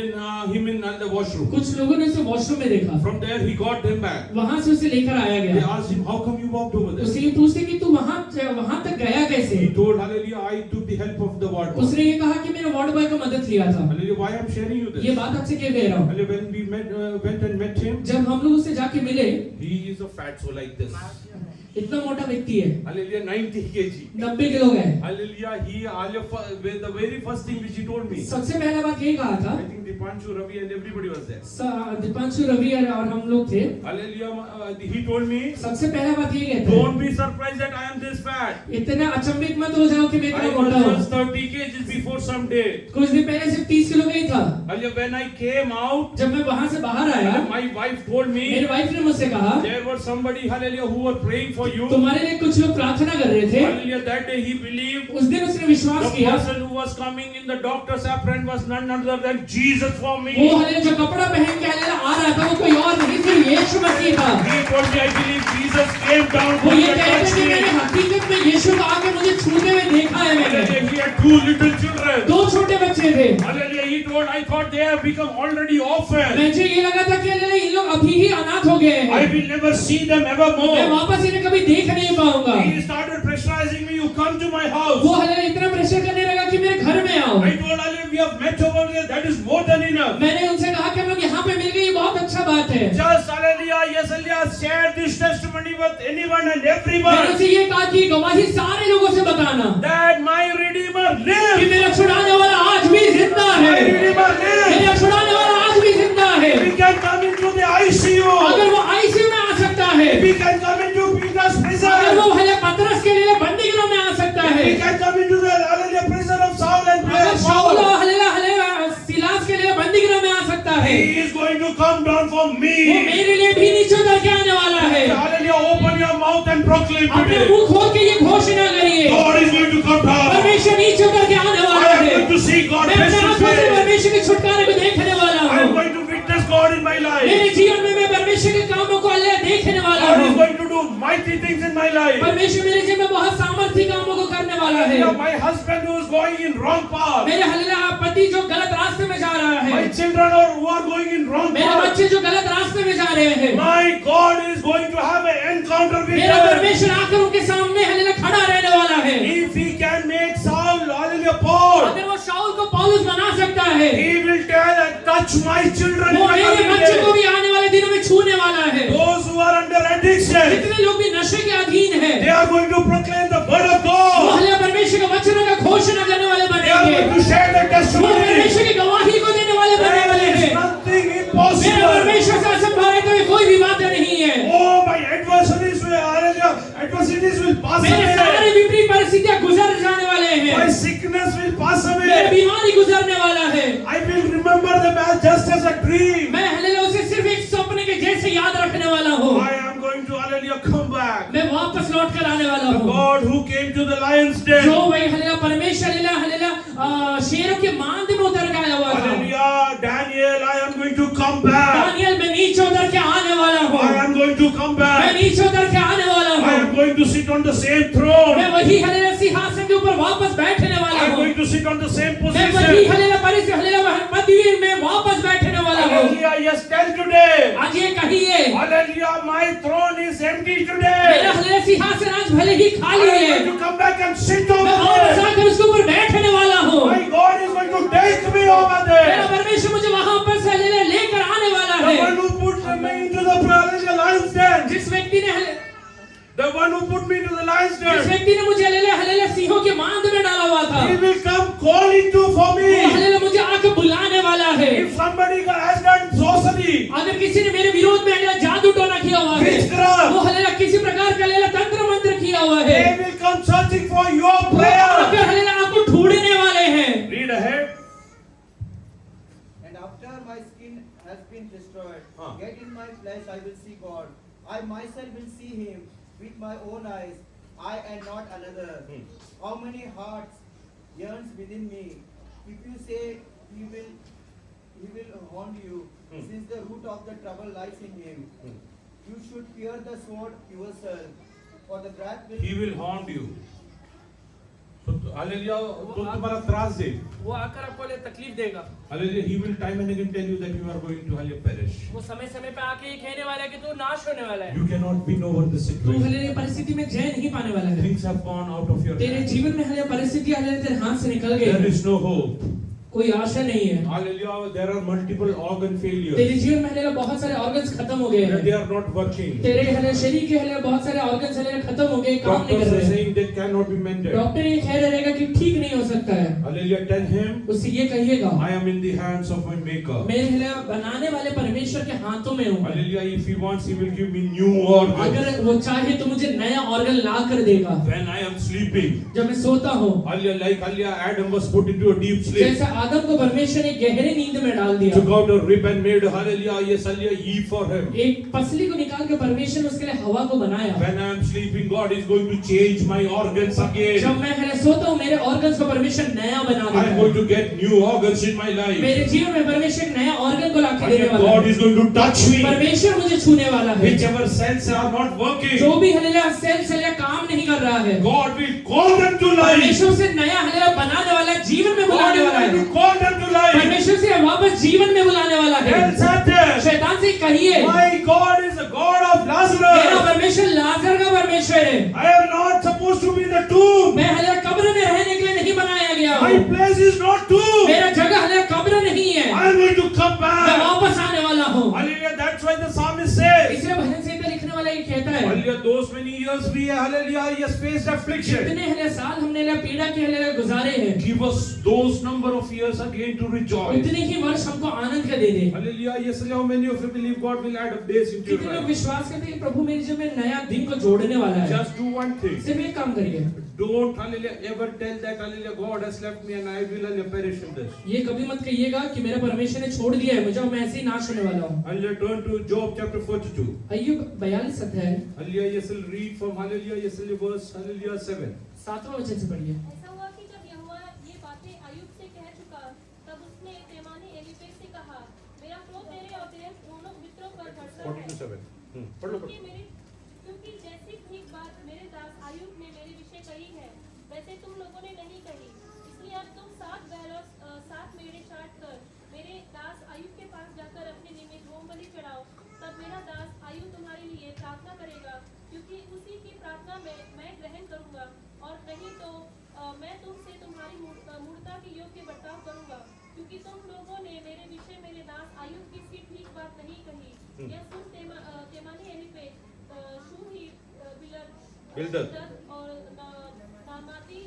him in the washroom. कुछ लोगों ने उसे वॉशरूम में देखा। From there, he got him back. वहां से उसे लेकर आया They गया। asked him, how come you walked over there? उससे ये पूछते कि तू वहां तक गया कैसे? He told, hallelujah, I took the help of the ward boy. उसने ये कहा कि मैंने वार्ड बॉय का मदद लिया था। Hallelujah, why I'm sharing you ये this? बात आपसे क्यों कह रहा हूँ? Hallelujah, when we went and met him, जब हम लोग उससे जाके मिले, he is a fat soul like this. इतना मोटा व्यक्ति है, Hallelujah, 90 kg. 90 किलो का है। Hallelujah, the very first thing which he told me, सबसे पहला बात ये कहा था, I think Dipanshu, Ravi and everybody was there. Deepanshu Ravi और हम लोग थे। Hallelujah, he told me, सबसे पहला बात ये कहता don't है, be surprised that I am this fat. इतना अचंभित मत हो जाओ कि मैं I इतना मोटा was हूँ। just 30 kgs before some day. कुछ दिन पहले सिर्फ 30 किलो का ही था। Hallelujah, when I came out, जब मैं वहां से बाहर आया, my wife told मेरी me, वाइफ ने मुझसे कहा, there was somebody, hallelujah, who were praying for you. तुम्हारे लिए कुछ लोग प्रार्थना कर रहे थे। Hallelujah, that day he believed. उस दिन उसने विश्वास The किया। person who was coming in the doctor's apron was none other than Jesus for वो me. हले जो कपड़ा पहन के हले आ रहा था वो कोई और नहीं सिर्फ यीशु मसीह था। He told me, I believe Jesus came down वो for ये me and कह रहे थे touched कि me. मैंने हकीकत में यीशु को आके मुझे छूते हुए देखा है मैंने। Hallelujah, he had 2 little children. 2 छोटे बच्चे थे। Hallelujah, he told, I thought they have become already orphans. मुझे ये लगा था कि हले इन लोग अभी ही अनाथ हो गए I हैं। will never see them ever मैं more. वापस इन्हें कभी देख नहीं पाऊंगा। He started pressurizing me, you come to my house. वो हले इतना प्रेशर करने लगा कि मेरे घर में आओ। I told Ali, we have met over there, that is more than enough. मैंने उनसे कहा कि हम लोग यहाँ पे मिल गए, ये बहुत अच्छा बात है। Just hallelujah, yes, hallelujah, share this testimony with anyone and मैंने everyone. उनसे ये कहा कि गवाही सारे लोगों से बताना That my Redeemer कि lives. मेरा छुड़ाने वाला आज भी जिंदा My है। Redeemer lives. मेरा छुड़ाने वाला आज भी जिंदा है। We can come into the ICU. अगर वो आईसीयू में आ सकता है, We can come into Peter's अगर prison. वो हले पतरस के लिए बंदी गृह में आ सकता है, We can come into the hallelujah prison of Saul and अगर शाऊल Paul. और हले सिलास के लिए बंदी गृह में आ सकता है, He is going to come down for वो me. मेरे लिए भी नीचे उतर के आने वाला है। Hallelujah, open your mouth and proclaim अपने today. मुंह खोल के ये घोषणा करिए, God is going to come down. परमेश्वर नीचे उतर के आने I वाला am है। going to see God मैं face अपने to आंखों से face. परमेश्वर के छुटकारे को देखने वाला I am हूँ। going to witness God in my life. मेरे जीवन में मैं परमेश्वर के कामों को अल्लाह देखने वाला God is हूँ। going to do mighty things in my life. परमेश्वर मेरे जीवन में बहुत सामर्थ्य कामों को करने वाला है। Hallelujah, my husband who is going in wrong path. मेरे हल्ला पति जो गलत रास्ते में जा रहा है, My children who are going in wrong मेरे path. बच्चे जो गलत रास्ते में जा रहे हैं, My God is going to have an encounter with मेरा them. परमेश्वर आकर उनके सामने हल्ला खड़ा रहने वाला है। If he can make Saul, hallelujah, Paul, अगर वो शाऊल को पौलुस बना सकता है, he will tell and touch my children in वो the मेरे coming बच्चे को days. भी आने वाले दिनों में छूने वाला है। Those who are under addiction, जितने लोग भी नशे के अधीन हैं, they are going to proclaim the word of वो God. हल्ला परमेश्वर के वचनों का घोषणा करने वाले They are बनेंगे। going to share the वो testimony. परमेश्वर की गवाही को देने वाले बनने वाले There is हैं। nothing मेरा impossible. परमेश्वर से असंभव है तो कोई भी बात नहीं है। Oh, my adversaries will, hallelujah, adversities will pass मेरे सारे away. विपरीत परिस्थितियां गुजर जाने वाले हैं। My sickness will pass मेरी away. बीमारी गुजरने वाला है। I will remember them as just as a dream. मैं वापस लौट कर आने वाला The हूँ। God who came to the lion's den. जो वही हल्लेलुया परमेश्वर हल्लेलुया शेरों के मांद में उतर के आया हुआ था। Hallelujah. Daniel, I am going to come back. Daniel मैं नीचे उतर के आने वाला हूँ। I am going to come मैं back. नीचे उतर के आने वाला I am हूँ। going to sit on the same throne. मैं वही हल्लेलुया सिंहासन के ऊपर वापस बैठने I वाला am हूँ। going to sit on the same मैं वही position. हल्लेलुया परिस्थिति हल्लेलुया पदवी में वापस बैठने वाला हूँ। Hallelujah. Yes, tell today. आज ये कहिए Hallelujah. My throne is empty मेरा today. हल्लेलुया सिंहासन आज भले ही I खाली am है, going to come back and sit over मैं वापस there. आकर उसके ऊपर बैठने वाला हूँ। My God is going to take me over मेरा there. परमेश्वर मुझे वहां पर से हल्लेलुया लेकर आने वाला The है। one who put me into the lion's den. जिस व्यक्ति ने The one who put me into the lion's जिस den. व्यक्ति ने मुझे हल्लेलुया सिंहों के मांद में डाला हुआ था, He will come calling to for वो me. हल्लेलुया मुझे आकर बुलाने वाला है। If somebody has done sorcery, अगर किसी ने मेरे विरोध में हल्लेलुया जादू टोना किया हुआ है, witchcraft, वो हल्लेलूया किसी प्रकार का हल्लेलूया तंत्र मंत्र किया हुआ है, they will come searching for your वो prayer. आकर हल्लेलूया आपको ढूंढने वाले हैं। Read ahead. And after my skin has been destroyed, Huh. yet in my flesh I will see God. I myself will see him with my own eyes, I and not another. How many hearts yearns within me? If you say he will haunt you, since the root of the trouble lies in him. You should fear the sword yourself, for the wrath will. He will haunt you. So, hallelujah, तो तुम्हारा त्रास दे. वो आकर आपको तकलीफ देगा। Hallelujah, he will time and again tell you that you are going to hallelujah perish. वो समय समय पे आके ये कहने वाला है कि तू नाश होने वाला है। You cannot win over the तू situation. हल्लेलूया परिस्थिति में जय नहीं पाने वाला है। Things have gone out of your तेरे hand. जीवन में हल्लेलूया परिस्थिति हल्लेलूया तेरे हाथ से निकल गई There है। is no hope. कोई आशा नहीं है। Hallelujah, there are multiple organ failures. तेरे जीवन में हल्लेलूया बहुत सारे ऑर्गन्स खत्म हो गए That they हैं। are not working. तेरे हल्लेलूया शरीर के हल्लेलूया बहुत सारे ऑर्गन्स हल्लेलूया खत्म हो गए, काम नहीं Doctors कर are रहे हैं। saying they cannot be mended. Doctor ये कह रहेगा कि ठीक नहीं हो सकता है। Hallelujah, tell him, उससे ये कहिएगा I am in the hands of my maker. मैं हल्लेलूया बनाने वाले परमेश्वर के हाथों में हूँ। Hallelujah, if he wants, he will give me new organs. अगर वो चाहे तो मुझे नया ऑर्गन ला कर देगा। When I am sleeping. जब मैं सोता हूँ, Hallelujah, like hallelujah, Adam was put into a deep sleep. जैसे आदम को परमेश्वर ने गहरी नींद में डाल दिया, Took out a rib and made hallelujah, yes, hallelujah, Eve for him. एक पसली को निकाल के परमेश्वर ने उसके लिए हवा को बनाया। When I am sleeping, God is going to change my organs again. जब मैं हल्लेलूया सोता हूँ, मेरे ऑर्गन्स को परमेश्वर नया बना I देता am है। going to get new organs in my life. मेरे जीवन में परमेश्वर एक नया ऑर्गन को लाके देने Hallelujah, वाला God है। is going to touch me. परमेश्वर मुझे छूने वाला है। Whichever cells are not working, जो भी हल्लेलूया सेल हल्लेलूया काम नहीं कर रहा है, God will call them to life. परमेश्वर से नया हल्लेलूया बनाने वाला है, जीवन में God बुलाने is वाला going है। to call them to life. परमेश्वर से वापस जीवन में बुलाने वाला है। Tell Satan, शैतान से कहिए, my God is the God of मेरा Lazarus. परमेश्वर लाजर का परमेश्वर है। I am not supposed to be in the tomb. मैं हल्लेलूया कब्र में रहने के लिए नहीं बनाया गया My हूँ। place is not tomb. मेरा जगह हल्लेलूया कब्र नहीं है। I am going to come मैं back. वापस आने वाला हूँ। Hallelujah, that's why the psalmist says, इसलिए भजन संहिता लिखने वाला ये कहता है, hallelujah, those many years we, hallelujah, he has faced affliction. जितने हल्लेलूया साल हमने हल्लेलूया पीड़ा के हल्लेलूया गुजारे हैं, Give us those number of years again to rejoice. उतने ही वर्ष हमको आनंद का दे दे। Hallelujah, yes, how many of you believe God will add a days into your कितने लोग life? विश्वास करते हैं कि प्रभु मेरे जीवन में नया दिन को जोड़ने वाला है। Just do one thing. सिर्फ एक काम करिए, Don't, hallelujah, ever tell that, hallelujah, God has left me and I will, hallelujah, perish in this. ये कभी मत कहिएगा कि मेरा परमेश्वर ने छोड़ दिया है मुझे और मैं ऐसे ही नाश होने वाला हूँ। Hallelujah, turn to Job chapter 42. अय्यूब 42 अध्याय Hallelujah, yes, will read from, hallelujah, yes, verse, hallelujah, 7. 7वां वचन से पढ़िए। ऐसा हुआ कि जब यहोवा ये बातें अय्यूब से कह चुका, तब उसने तेमानी एलीपेज से कहा, मेरा क्रोध तेरे और तेरे दोनों मित्रों पर भड़का 40 to है, 7. पढ़ लो, पढ़ लो. क्योंकि जैसी ठीक बात मेरे दास अय्यूब ने मेरे विषय कही है, वैसे तुम लोगों ने नहीं कही। इसलिए अब तुम 7 बैल और 7 मेढ़े छांट कर मेरे दास अय्यूब के पास जाकर अपने निमित्त होमबलि चढ़ाओ, तब मेरा दास अय्यूब तुम्हारे लिए प्रार्थना करेगा, क्योंकि उसी की प्रार्थना में मैं ग्रहण करूंगा, और नहीं तो मैं तुमसे तुम्हारी मूर्खता के योग्य बर्ताव करूंगा, क्योंकि तुम लोगों ने मेरे विषय मेरे दास अय्यूब की सी ठीक बात नहीं कही। यह सुन तेमानी एलीपेज, शूही, बिल्दद और नामाती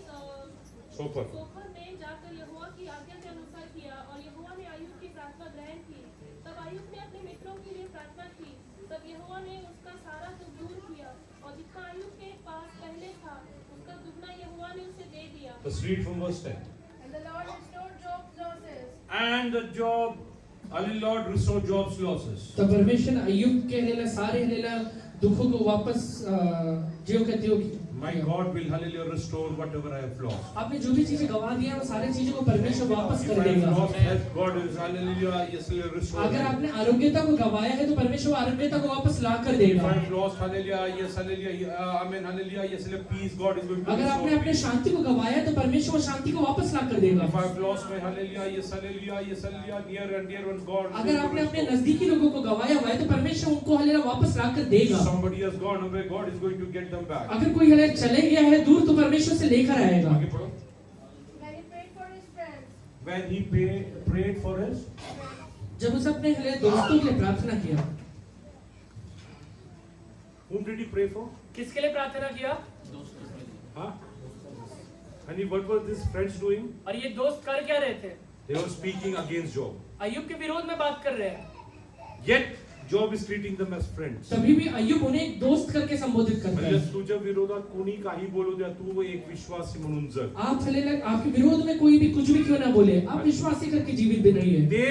सोफर ने जाकर यहोवा की आज्ञा के अनुसार किया, और यहोवा ने अय्यूब की प्रार्थना ग्रहण की। तब अय्यूब ने अपने मित्रों के लिए प्रार्थना की, तब यहोवा ने उसका सारा दुख दूर किया, और जितना अय्यूब के पास पहले था उसका दुगना यहोवा ने उसे दे दिया। Let's read from verse 10. And the Lord restored Job's losses. And the Job, hallelujah, Lord restored Job's losses. तब परमेश्वर ने अय्यूब के हल्लेलूया सारे हल्लेलूया दुखों को वापस ज्यों का त्यों My God will, hallelujah, restore whatever I have lost. आपने जो भी चीजें गवा दी हैं वो सारी चीजों को परमेश्वर वापस If कर I have देगा। lost health, God is, hallelujah, yes, will restore. अगर it. आपने आरोग्यता को गवाया है तो परमेश्वर आरोग्यता को वापस ला कर If देगा। I have lost, hallelujah, yes, hallelujah, amen, hallelujah, yes, peace, God is going to अगर आपने restore अपने peace. शांति को गवाया है तो परमेश्वर वो शांति को वापस ला कर देगा। If I have lost my hallelujah, yes, hallelujah, near and dear ones, God is अगर going आपने to अपने restore. नजदीकी लोगों को गवाया हुआ है तो परमेश्वर उनको हालेलुया वापस ला कर देगा। Somebody has gone away, God is going to get them back. अगर कोई हालेलुया चले गया है दूर तो परमेश्वर से लेकर आएगा। आगे पढ़ो. When he prayed for his friends, When he prayed for his, जब उसने अपने हालेलुया दोस्तों के लिए प्रार्थना किया। whom did he pray for? किसके लिए प्रार्थना किया? Huh? And what were these friends doing? और ये दोस्त कर क्या रहे थे? They were speaking against Job. अय्यूब के विरोध में बात कर रहे हैं। Yet Job is treating them as friends. तभी भी अय्यूब उन्हें एक दोस्त करके संबोधित करता म्हणजे है। तुझ्या विरोधात कोणी काही बोलू द्या, तू एक विश्वासी म्हणून जग. आप हालेलुया आपके विरोध में कोई भी कुछ भी क्यों ना बोले, आप विश्वासी करके जीवित भी रहिए। ते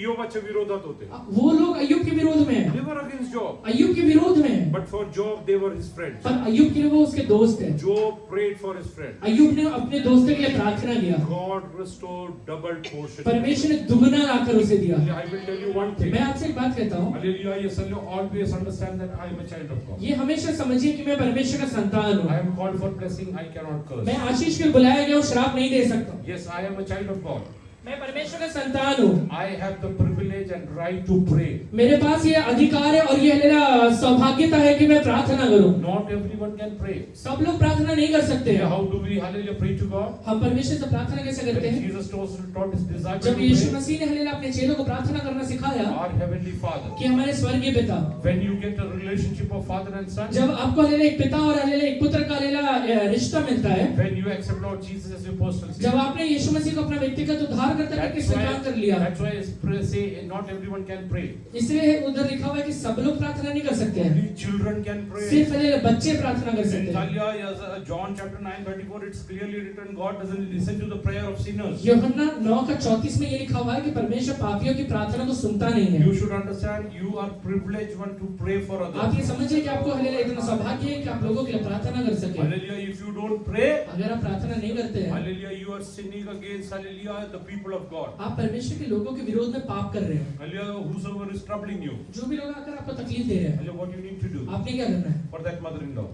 योबाच्या विरोधात होते. वो लोग अय्यूब के विरोध में हैं। They were against Job. अय्यूब के विरोध में हैं। But for Job, they were his friends. पर अय्यूब के लिए वो उसके दोस्त हैं। Job prayed for his friend. अय्यूब ने अपने दोस्त के लिए प्रार्थना किया। God restored double portion. परमेश्वर ने दुगना लाकर उसे दिया। I will tell you one thing. मैं आपसे एक बात कहता हूँ, Hallelujah. Yes, always understand that I am a child of God. ये हमेशा समझिए कि मैं परमेश्वर का संतान हूँ। I am called for blessing. I cannot curse. मैं आशीष के लिए बुलाया गया हूँ, श्राप नहीं दे सकता। Yes, I am a child of God. मैं परमेश्वर का संतान हूँ। I have the privilege and right to pray. मेरे पास ये अधिकार है और ये मेरा सौभाग्यता है कि मैं प्रार्थना करूँ। Not everyone can pray. सब लोग प्रार्थना नहीं कर सकते हैं। How do we, hallelujah, pray to God? हम परमेश्वर से प्रार्थना कैसे करते When हैं? Jesus taught his disciples to जब यीशु pray, मसीह ने हालेलुया अपने चेलों को प्रार्थना करना सिखाया our heavenly Father. कि हमारे स्वर्गीय पिता, When you get a relationship of father and son, जब आपको हालेलुया एक पिता और हालेलुया एक पुत्र का हालेलुया रिश्ता मिलता है, when you accept Lord Jesus as your personal जब Savior, आपने यीशु मसीह को अपना व्यक्तिगत उद्धारकर्ता करके स्वीकार कर लिया, that's why say not everyone can pray. इसलिए उधर लिखा हुआ है कि सब लोग प्रार्थना नहीं कर सकते हैं, Only children can pray. सिर्फ हालेलुया बच्चे प्रार्थना कर In सकते हैं। John chapter 9:34, it's clearly written, God doesn't listen to the prayer of sinners. यूहन्ना 9:34 में ये लिखा हुआ है कि परमेश्वर पापियों की प्रार्थना को सुनता नहीं है। You should understand, you are privileged one to pray for आप others. ये समझिए कि आपको हालेलुया इतना सौभाग्य है कि आप लोगों के लिए प्रार्थना कर सके। Hallelujah. If you don't pray, अगर आप प्रार्थना नहीं करते हैं, hallelujah, you are sinning against, hallelujah, the people of God. आप परमेश्वर के लोगों के विरोध में पाप कर रहे हैं। Hallelujah, whosoever is troubling you. जो भी लोग आकर आपको तकलीफ दे रहे हैं, Hallelujah, what you need to do आपने क्या करना है? for that mother-in-law,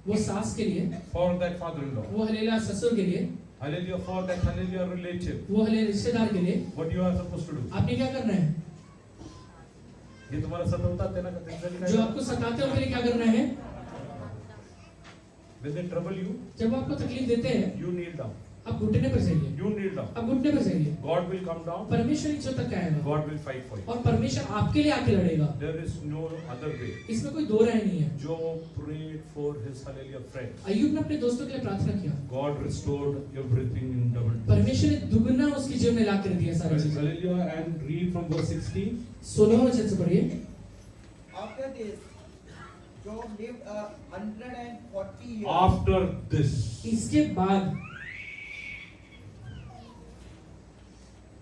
वो सास के लिए, for that father-in-law, वो हालेलुया ससुर के लिए, hallelujah, for that, hallelujah, relative. वो हालेलुया रिश्तेदार के लिए, What you are supposed to do? आपने क्या करना है? ये तुम्हारा सतावतात है ना, tension जो का आपको सताते हैं उनके लिए क्या करना है? when they trouble you, जब वो आपको तकलीफ देते हैं, you kneel down. आप घुटने पर जाइए, You kneel down. आप घुटने पर जाइए। God will come down. परमेश्वर नीचे तक आएगा God will fight for you. और परमेश्वर आपके लिए आके लड़ेगा। There is no other way. इसमें कोई दो राय नहीं है। Job prayed for his, hallelujah, friends. अय्यूब ने अपने दोस्तों के लिए प्रार्थना किया, God restored everything in double. परमेश्वर ने दुगना उसके जीवन में ला कर दिया सारी चीजें। Hallelujah, and read from verse 16. 16 वचन से पढ़िए। After this, Job lived 140 years. After this, इसके बाद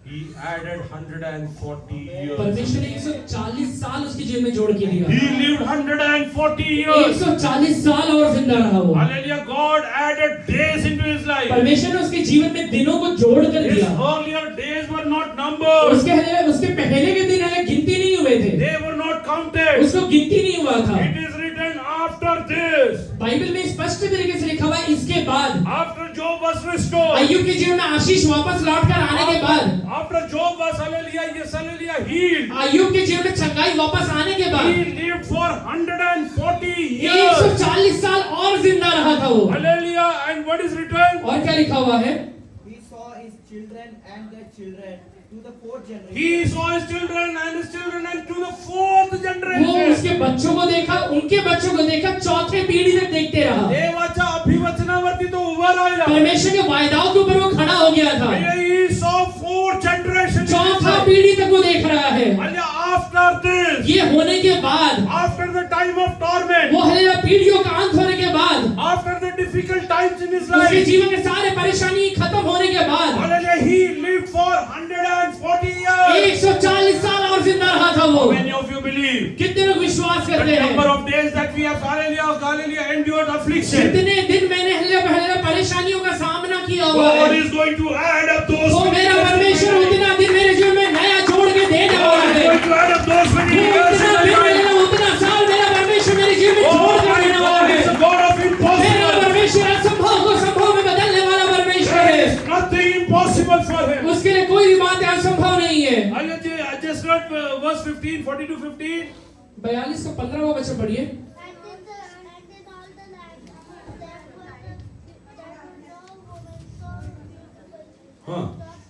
he added 140 years. परमेश्वर ने 140 साल उसके जीवन में जोड़ के दिया। He lived 140 years. 140 साल और जिंदा रहा वो। Hallelujah, God added days into his life. परमेश्वर ने उसके जीवन में दिनों को जोड़ कर His दिया। earlier days were not numbered. उसके पहले के दिन है गिनती नहीं हुए थे, They were not counted. उसको गिनती नहीं हुआ था। It is written after this. Bible में स्पष्ट तरीके से लिखा हुआ है इसके बाद। After Job was restored. अय्यूब के जीवन में आशीष वापस लौट कर आने के बाद, After Job was, hallelujah, yes, hallelujah, healed. अय्यूब के जीवन में चंगाई वापस आने के बाद He lived for 140 years. 140 साल और जिंदा रहा था वो। Hallelujah. And what is written? और क्या लिखा हुआ है? He saw his children and their children to the fourth generation. He saw his children and to the fourth वो generation. उसके बच्चों को देखा, उनके बच्चों को देखा, चौथे पीढ़ी तक देखते रहा। देवाच्या अभिवचनावरती तो उभा राहिला. परमेश्वर के वायदाओं के ऊपर वो खड़ा हो गया था। He saw 4 generations. चौथा पीढ़ी तक वो देख रहा है। Hallelujah. After this, ये होने के बाद, after the time of torment, वो हालेलुया पीढ़ियों का अंत होने के बाद, after the difficult times in his उसके life, जीवन के सारे परेशानी खत्म होने के बाद, hallelujah, he lived for 140 years. 140 साल और जिंदा रहा था वो। How many of you believe? कितने लोग विश्वास The करते number हैं? of days that we have, hallelujah, endured affliction. जितने दिन मैंने हल्ले परेशानियों का सामना किया हुआ God है, is going to add up those वो many मेरा years. परमेश्वर उतना दिन मेरे जीवन में नया जोड़ के देने God वाला is है। going to add up those many वो years in उतना my दिन life. मेरा उतना साल मेरा परमेश्वर मेरे जीवन में Oh जोड़ के my देने वाला God is है। a God of मेरा impossible. परमेश्वर असंभव को संभव में बदलने वाला परमेश्वर There है। is nothing impossible for him. उसके लिए कोई भी बात असंभव नहीं है। I just read verse 15, 42-15. 42 का 15वां वचन पढ़िए।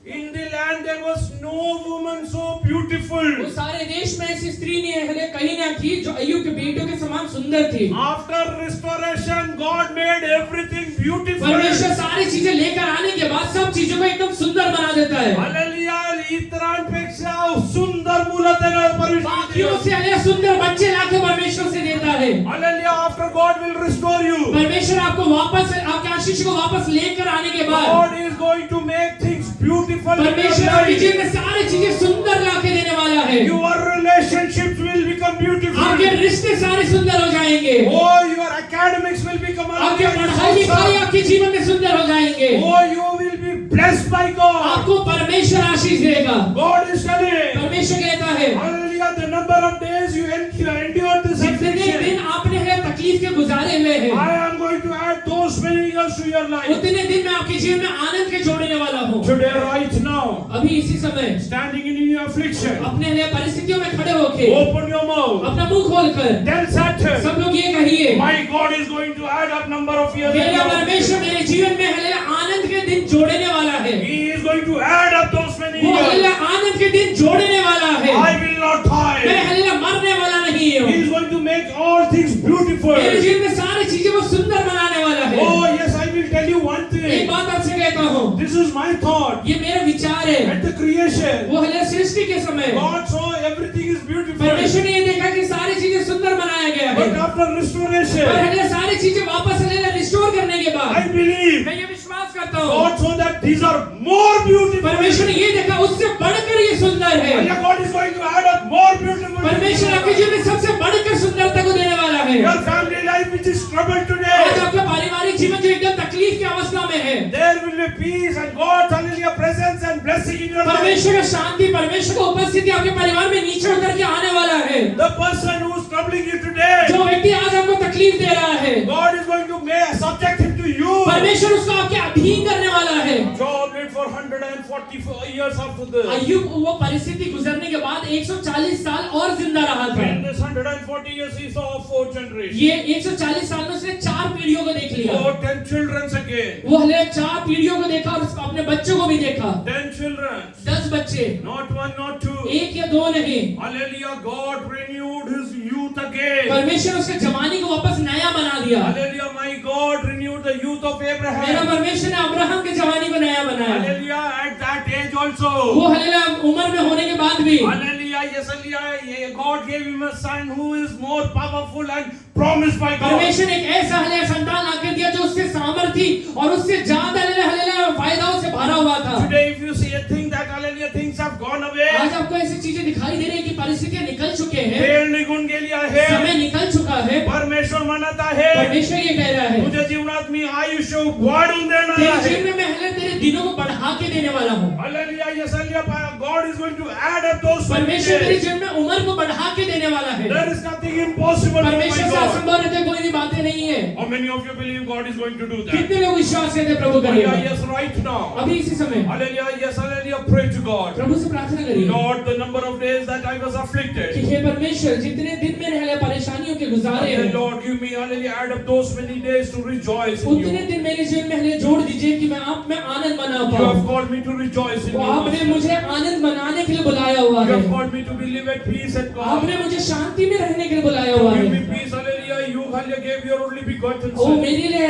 In the land there was no woman so beautiful. वो सारे देश में ऐसी स्त्री नहीं है कहीं ना थी जो अय्यूब के बेटों के समान सुंदर थी। After restoration, God made everything beautiful. परमेश्वर सारी चीजें लेकर आने के बाद सब चीजों को एकदम सुंदर बना देता है। Hallelujah. इतरांपेक्षा सुंदर मुलं त्याला परमेश्वर बाकियों से अलग सुंदर बच्चे लाके परमेश्वर से देता है। Hallelujah. After God will restore you, परमेश्वर आपको वापस आपके आशीष को वापस लेकर आने के बाद God is going to make things beautiful in your परमेश्वर आपके जीवन life. में सारी चीजें सुंदर लाके देने वाला है। Your relationships will become beautiful. आपके रिश्ते सारे सुंदर हो जाएंगे। Oh, your academics will become आपके पढ़ाई लिखाई आपके जीवन में सुंदर हो जाएंगे। Oh, you will be blessed by God. आपको परमेश्वर आशीष देगा। God is telling. परमेश्वर कहता है Hallelujah. The number of days you endured this जितने दिन affliction, आपने है तकलीफ के गुजारे हुए हैं I am going to add those many years to your life. उतने दिन मैं आपके जीवन में आनंद के जोड़ने वाला हूँ। Today, right now, अभी इसी समय standing in your affliction, अपने लिए परिस्थितियों में खड़े होके open your mouth. अपना मुंह खोलकर Tell Satan, सब लोग ये कहिए my God is going to add up number of years. in मेरा your life. परमेश्वर मेरे जीवन में हले आनंद के दिन जोड़ने वाला है। He is going to add up those many वो हले years. आनंद के दिन जोड़ने वाला है। I will not मैं die. हले मरने वाला नहीं He हूँ। is going to make all things beautiful. मेरे जीवन में सारी चीजें वो सुंदर बनाने वाला है। Oh yes, I will tell you one एक thing. बात आपसे कहता हूँ, This is my thought. ये मेरा विचार है। At the creation, वो हले सृष्टि के समय God saw everything is beautiful. परमेश्वर ने ये देखा कि सारी चीजें सुंदर बनाया गया But है। after पर restoration, हले सारी चीजें वापस हले रिस्टोर करने के I बाद believe मैं ये विश्वास करता हूँ God saw that these are more beautiful. परमेश्वर ने ये देखा उससे बढ़कर ये सुंदर है। Yeah, God is going to add up more beautiful. परमेश्वर आपके जीवन में सबसे बढ़कर सुंदरता को देने वाला है। Your family life which is troubled आज today, आपका पारिवारिक जीवन जो एकदम तकलीफ की अवस्था में है there will be peace and God's hallelujah presence and blessing in your life. परमेश्वर का शांति परमेश्वर का उपस्थिति आपके परिवार में नीचे उतर के आने वाला है। The person who is troubling you today, जो व्यक्ति आज आपको तकलीफ दे रहा है God is going to subject him to you. परमेश्वर उसको आपके अधीन करने वाला है। Job lived for 140 years after this. अय्यूब वो परिस्थिति गुजरने के बाद 140 साल और जिंदा रहा था। In this 140 years, he saw 4 generations. ये 140 साल में उसने 4 पीढ़ियों को देख लिया। 10 children again. वो हले 4 पीढ़ियों को देखा और अपने बच्चों को भी देखा। 10 children. 10 बच्चे, Not 1, not 2. एक या दो नहीं। Hallelujah. God renewed his youth again. परमेश्वर उसके जवानी को वापस नया बना दिया। Hallelujah. My God renewed the youth of मेरा Abraham. परमेश्वर ने अब्राहम के जवानी को नया बनाया। Hallelujah. At that age also. वो हले उम्र में होने के बाद भी Hallelujah. Yes, hallelujah. God gave him a son who is more powerful and promised by God. परमेश्वर ने एक ऐसा हले संतान आकर दिया जो उससे सामर्थी और उससे ज्यादा हले फायदाओं से भरा हुआ था। Today, if you see a thing that hallelujah things have gone away, आज आपको ऐसी चीजें दिखाई दे रही है कि परिस्थितियां निकल चुके हैं, वेळ निघून गेली आहे. समय निकल चुका है। परमेश्वर म्हणत आहे, परमेश्वर ये कह रहा है तुझ्या जीवनात मी आयुष्य वाढून देणार तेरे आहे. जीवन में मैं हले तेरे दिनों को बढ़ा के देने वाला हूँ। Hallelujah. Yes, hallelujah. God is going to add up those परमेश्वर तेरे days. जीवन में उम्र को बढ़ा के देने वाला है। There is nothing impossible for परमेश्वर my से God. असंभव रहते कोई भी बातें नहीं है। How many of you believe God is going to do that? कितने लोग विश्वास करते हैं प्रभु Hallelujah. करेगा? Yes, right now. अभी इसी समय Hallelujah. Yes, hallelujah. Pray to God. प्रभु से प्रार्थना करिए Lord, the number of days that I was कि afflicted. हे परमेश्वर जितने दिन मैंने हले परेशानियों के गुजारे Hallelujah. हैं Lord, give me, hallelujah, add up those many days to rejoice in उतने you. दिन मेरे जीवन में हले जोड़ दीजिए कि मैं आप में आनंद मना You have पाऊं। called me to rejoice in वो you. आपने मुझे आनंद मनाने के लिए बुलाया हुआ You है। have called me to be live at peace and calm. आपने मुझे शांति में रहने के लिए बुलाया हुआ Give me है। peace, hallelujah. You, hallelujah, gave your only begotten O son. मेरे लिए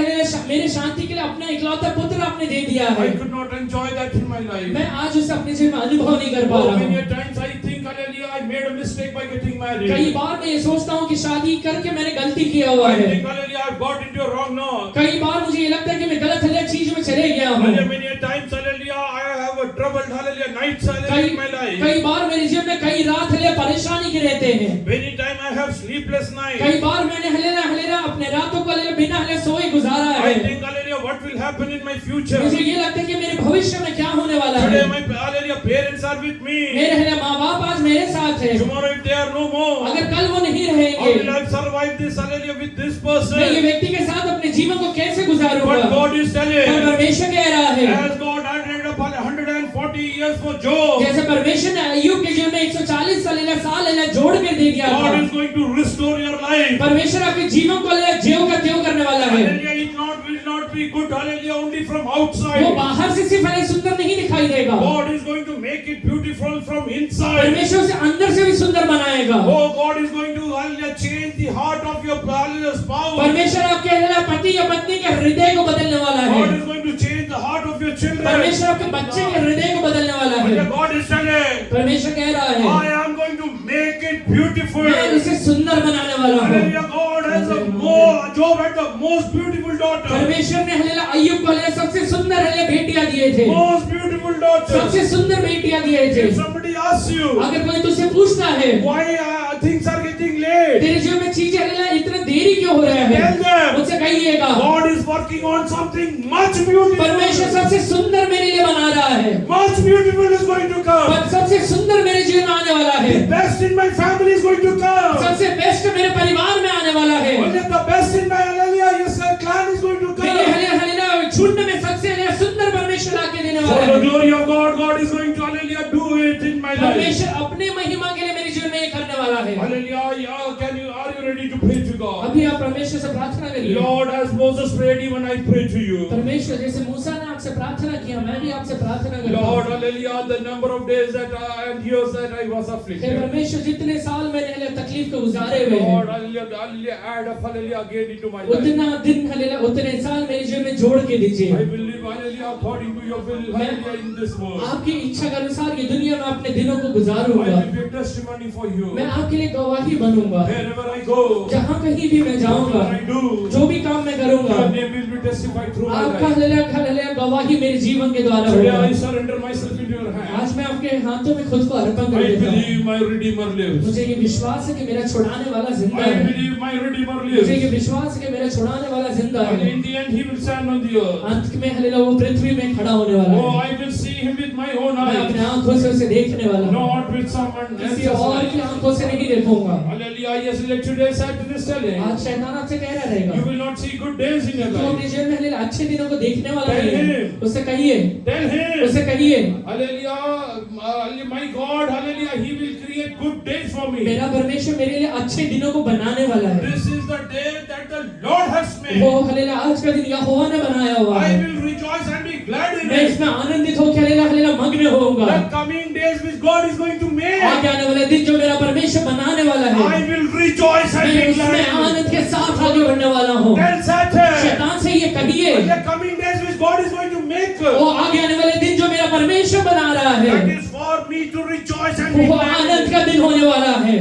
मेरे शांति के लिए अपना इकलौता पुत्र आपने दे दिया है। I could not enjoy that in my life. मैं आज उसे अपने जीवन में अनुभव नहीं कर पा Oh, रहा many हूँ। a times I think, hallelujah, I made a mistake by getting married. कई बार मैं ये सोचता हूँ कि शादी करके मैंने गलती किया हुआ I है। think, hallelujah, I've got into a wrong knot. कई बार मुझे ये लगता है कि मैं गलत हले चीज में चले गया हूँ। Hallelujah, many a times, hallelujah, I have troubled, hallelujah, nights, hallelujah, in my life. कई बार मेरे जीवन में कई रात हले परेशानी के रहते हैं। Many time I have sleepless nights. कई बार मैंने हले अपने रातों को हले बिना हले सोए गुजारा I है। think, hallelujah, what will happen in my future? मुझे ये लगता है कि मेरे भविष्य में क्या होने वाला Today है। my, hallelujah, parents are with me. मेरे हले माँ बाप आज मेरे साथ है। Tomorrow if they are no more, अगर कल वो नहीं how रहेंगे, will I survive this, hallelujah, with this मैं ये person? व्यक्ति के साथ अपने जीवन को कैसे गुजारूंगा? But God is पर telling, परमेश्वर कह रहा है, as God added up 140 years for Job, जैसे परमेश्वर ने अय्यूब के जीवन में 140 साल जोड़ कर दे दिया God था। is going to restore your life. परमेश्वर आपके जीवन को ज्यों का त्यों करने वाला है। Hallelujah, it will not be good, hallelujah, only from वो outside. बाहर से सिर्फ हमें सुंदर नहीं दिखाई देगा, God is going to make it beautiful from inside. परमेश्वर उसे अंदर से भी सुंदर बनाएगा। Oh, God is going to, hallelujah, change the heart of your, hallelujah, spouse. परमेश्वर आपके पति या पत्नी के हृदय को बदलने वाला God है। is going to change the heart of your children. परमेश्वर आपके बच्चे के हृदय को बदलने वाला है। Hallelujah, God is telling, परमेश्वर कह रहा है, I am going to make it beautiful. मैं उसे सुंदर बनाने वाला हूँ। Hallelujah, God has the more, Job had the most beautiful daughter. परमेश्वर ने हलेला अय्यूब को हलेला सबसे सुंदर हलेला बेटियां दिए थे, Most beautiful daughter. सबसे सुंदर बेटियां दिए थे। If somebody asks you, अगर कोई तुझसे पूछता है, why things are getting late, तेरे जीवन में चीजें हलेला इतना देरी क्यों हो रहा tell है, them, मुझसे कहिएगा, God is working on something much beautiful. परमेश्वर सबसे सुंदर मेरे लिए बना रहा है। Much beautiful is going to come. पर सबसे सुंदर मेरे जीवन में आने वाला है। The best in my family is going to come. सबसे बेस्ट मेरे परिवार में आने वाला है। Only the best in my, hallelujah, yes, clan is going to मेरे come. हलेला झुंड में सबसे हलेला सुंदर परमेश्वर आके देने For वाला the है। glory of God, God is going to, hallelujah, do it in my life. परमेश्वर अपने महिमा के लिए मेरे जीवन में ये करने वाला है। Hallelujah, yeah, are you ready to pray to God? अभी आप परमेश्वर से प्रार्थना करिए। Lord, as Moses prayed, even I pray to you. परमेश्वर जैसे मूसा ने आपसे प्रार्थना किया, मैं भी आपसे प्रार्थना करता Lord, हूँ। hallelujah, the number of days that and years that I was hey afflicted. परमेश्वर जितने साल मैंने हले तकलीफ को गुजारे हुए Lord, हैं, hallelujah, add up, hallelujah, again into my life. उतना दिन हले उतने साल मेरे जीवन में जोड़ के दीजिए। I will live, hallelujah, according to your will, hallelujah, in this world. आपकी इच्छा के अनुसार ये दुनिया में अपने दिनों को I गुजारूंगा। will be a testimony for you. मैं आपके लिए गवाही बनूंगा। Wherever I go, जहाँ कहीं भी मैं जाऊंगा, whatever I do, जो भी काम मैं करूंगा, your name will be testified through my आपका life. हले गवाही मेरे जीवन के द्वारा Today होगा। I surrender myself into your hands. आज मैं आपके हाथों में खुद को अर्पण कर I देता हूँ। believe my Redeemer lives. मुझे ये विश्वास है कि मेरा छुड़ाने वाला जिंदा I है। believe my Redeemer मुझे ये lives. विश्वास है कि मेरा छुड़ाने वाला जिंदा And है। in the end, he will stand on the earth. अंत में हलेला वो पृथ्वी में खड़ा होने वाला Oh, है। I will see him with my own मैं अपने eyes, आंखों से उसे देखने वाला हूँ, not with someone किसी else's और की eyes. आंखों से नहीं देखूंगा। Hallelujah. Yes, let today's Saturday telling. आज शैतान आपसे कह रहा रहेगा, You will not see good days in your तो अपने life. जीवन में हलेला अच्छे दिनों को देखने वाला Tell नहीं है। him. उससे कहिए, Tell him. उसे कहिए, Hallelujah. My God, hallelujah. He will create good days for me. मेरा परमेश्वर मेरे लिए अच्छे दिनों को बनाने वाला है। This is the day that the Lord has made. वो हलेला आज का दिन यहोवा ने बनाया हुआ I है। will rejoice and be glad in मैं it. इसमें आनंदित होकर हलेला मग्न होऊंगा। The coming days which God is going to make, आगे आने वाले दिन जो मेरा परमेश्वर बनाने वाला I है, will rejoice and मैं be glad उसमें in it. आनंद के साथ आगे बढ़ने वाला हूँ। Tell Satan, शैतान से ये कहिए, the coming days which God is going to make, वो आगे आने वाले दिन जो मेरा परमेश्वर बना रहा है, that is for me to rejoice and be वो glad in आनंद it. का दिन होने वाला है।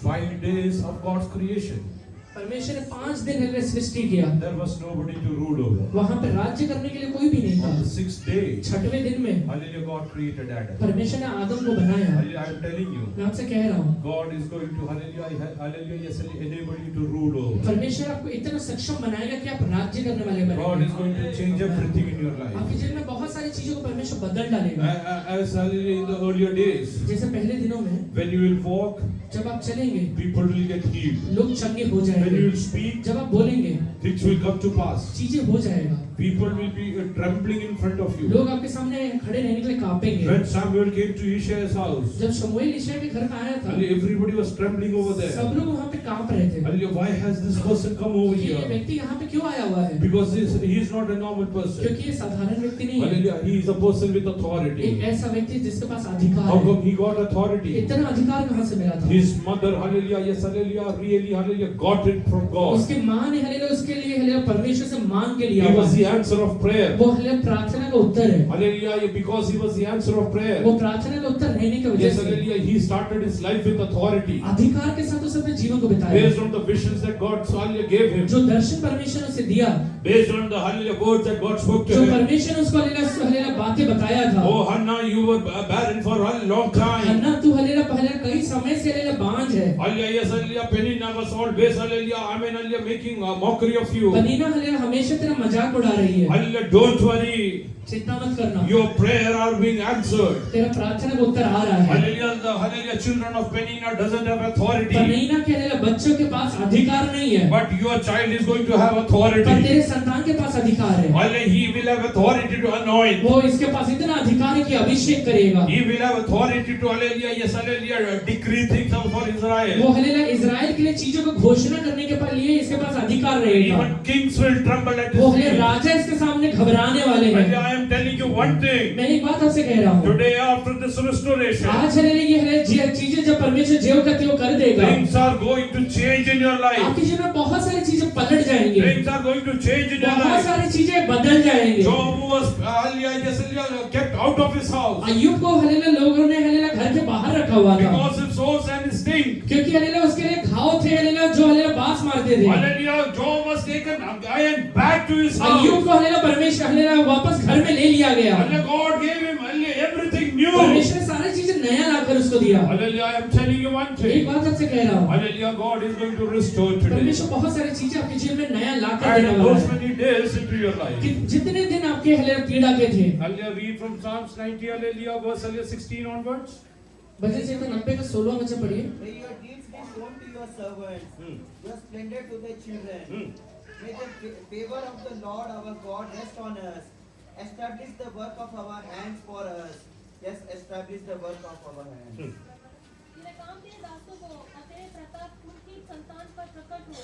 5 days of God's creation. परमेश्वर ने 5 दिन हलेला सृष्टि किया, There was nobody to rule over. वहां पे राज्य करने के लिए कोई भी नहीं On the था। 6th day, 6वें दिन में hallelujah, God created Adam. परमेश्वर ने आदम को बनाया। Hallelujah, I am telling you, मैं आपसे कह रहा हूँ, God is going to, hallelujah, yes, enable you to rule over. परमेश्वर आपको इतना सक्षम बनाएगा कि आप राज्य करने वाले God is बनेंगे। going to change everything in your life. आपके जीवन में बहुत सारी चीजों को परमेश्वर बदल डालेगा। As hallelujah, in the earlier days, जैसे पहले दिनों में when you will walk, जब आप चलेंगे, people will get healed. लोग चंगे हो When you जाएंगे। will speak, जब आप बोलेंगे, things will come to pass. चीजें हो जाएगा। People will be trembling in front of you. लोग आपके सामने खड़े रहने के लिए कांपेंगे। When Samuel came to Isaiah's house, जब शमूएल यिशै के घर में आया था, everybody was trembling over there. सब लोग वहाँ पे कांप रहे थे। Hallelujah, why has this person come over ये here? व्यक्ति यहाँ पे क्यों आया हुआ है? Because he is not a normal person. क्योंकि ये साधारण व्यक्ति नहीं है। Hallelujah, he is a person with एक authority. ऐसा व्यक्ति जिसके पास अधिकार How है। come he got authority? इतना अधिकार कहाँ से मिला था? His mother, hallelujah, yes, hallelujah, really, hallelujah, got it from God. उसकी माँ ने हलेला उसके लिए हलेला परमेश्वर से मांग के लिया He हुआ was है। the answer of prayer. वो हले प्रार्थना का उत्तर है। Hallelujah, because he was the answer of prayer. वो प्रार्थना का उत्तर रहने की वजह Yes, से hallelujah, he started his life with authority. अधिकार के साथ उसने अपने जीवन को बिताया। Based on the visions that God hallelujah gave him. जो दर्शन परमेश्वर ने उसे दिया, Based on the hallelujah words that God spoke to जो him. परमेश्वर ने उसको हलेला बातें बताया था। Oh Hannah, you were barren for a long time. हन्ना तू हलेला पहले कई समय से हलेला बांझ है। Hallelujah, yes, hallelujah, Penina was always hallelujah, amen, hallelujah, making a mockery of you. पनीना हलेला हमेशा तेरा मजाक उड़ा रही है। Hallelujah, don't worry. चिंता मत करना, Your prayer are being answered. तेरा प्रार्थना का उत्तर आ रहा है। Hallelujah, the hallelujah children of Penina doesn't have authority. पनीना के हलेला बच्चों के पास अधिकार नहीं है, But your child is going to have पर authority. तेरे संतान के पास अधिकार है। Hallelujah, he will have authority to anoint. वो इसके पास इतना अधिकार है कि अभिषेक करेगा। He will have authority to hallelujah, yes, hallelujah, decree things for Israel. वो हलेला इजराइल के लिए चीजों को घोषणा करने के लिए इसके पास अधिकार रहेगा। Even kings will tremble at वो his हले feet. राजा इसके सामने घबराने वाले हैं। Hallelujah, I am telling you one thing. मैं एक बात आपसे कह रहा हूँ, Today after this restoration, आज हलेला ये हले चीजें जब परमेश्वर जो कहते वो कर देगा। things are going to change in your life. आपके जीवन में बहुत सारी चीजें पलट जाएंगी, Things are going to change in your बहुत life. सारी चीजें बदल जाएंगी। Job was hallelujah, yes, hallelujah, kept out of his house अय्यूब को हलेला लोगों ने हलेला घर के बाहर रखा हुआ था, because his sores and his sting. क्योंकि हलेला उसके लिए घाव थे हलेला जो हलेला बास मारते थे। Hallelujah, Job was taken again back to his Ayyub house. को हलेला परमेश्वर हलेला वापस घर में ले लिया गया। Hallelujah, God gave him hallelujah, everything new. परमेश्वर ने सारी चीजें नया लाकर उसको दिया। Hallelujah, I am telling you one एक thing. बात आपसे कह रहा हूँ, Hallelujah, God is going to restore today. परमेश्वर बहुत सारी चीजें आपके जीवन में नया लाकर And देने वाला those है। many days into your life. कि जितने दिन आपके हलेला पीड़ा के थे, Hallelujah, read from Psalms 90, hallelujah, verse hallelujah 16 onwards. भजन संहिता 90 का 16वां वचन पढ़िए। May your deeds be shown to your servants, your splendor to the children. May the favor of the Lord our God rest on us. Establish the work of our hands for us. Yes, establish the work of our hands. तेरे काम तेरे दासों को और तेरे प्रताप उनकी संतान पर प्रकट हो।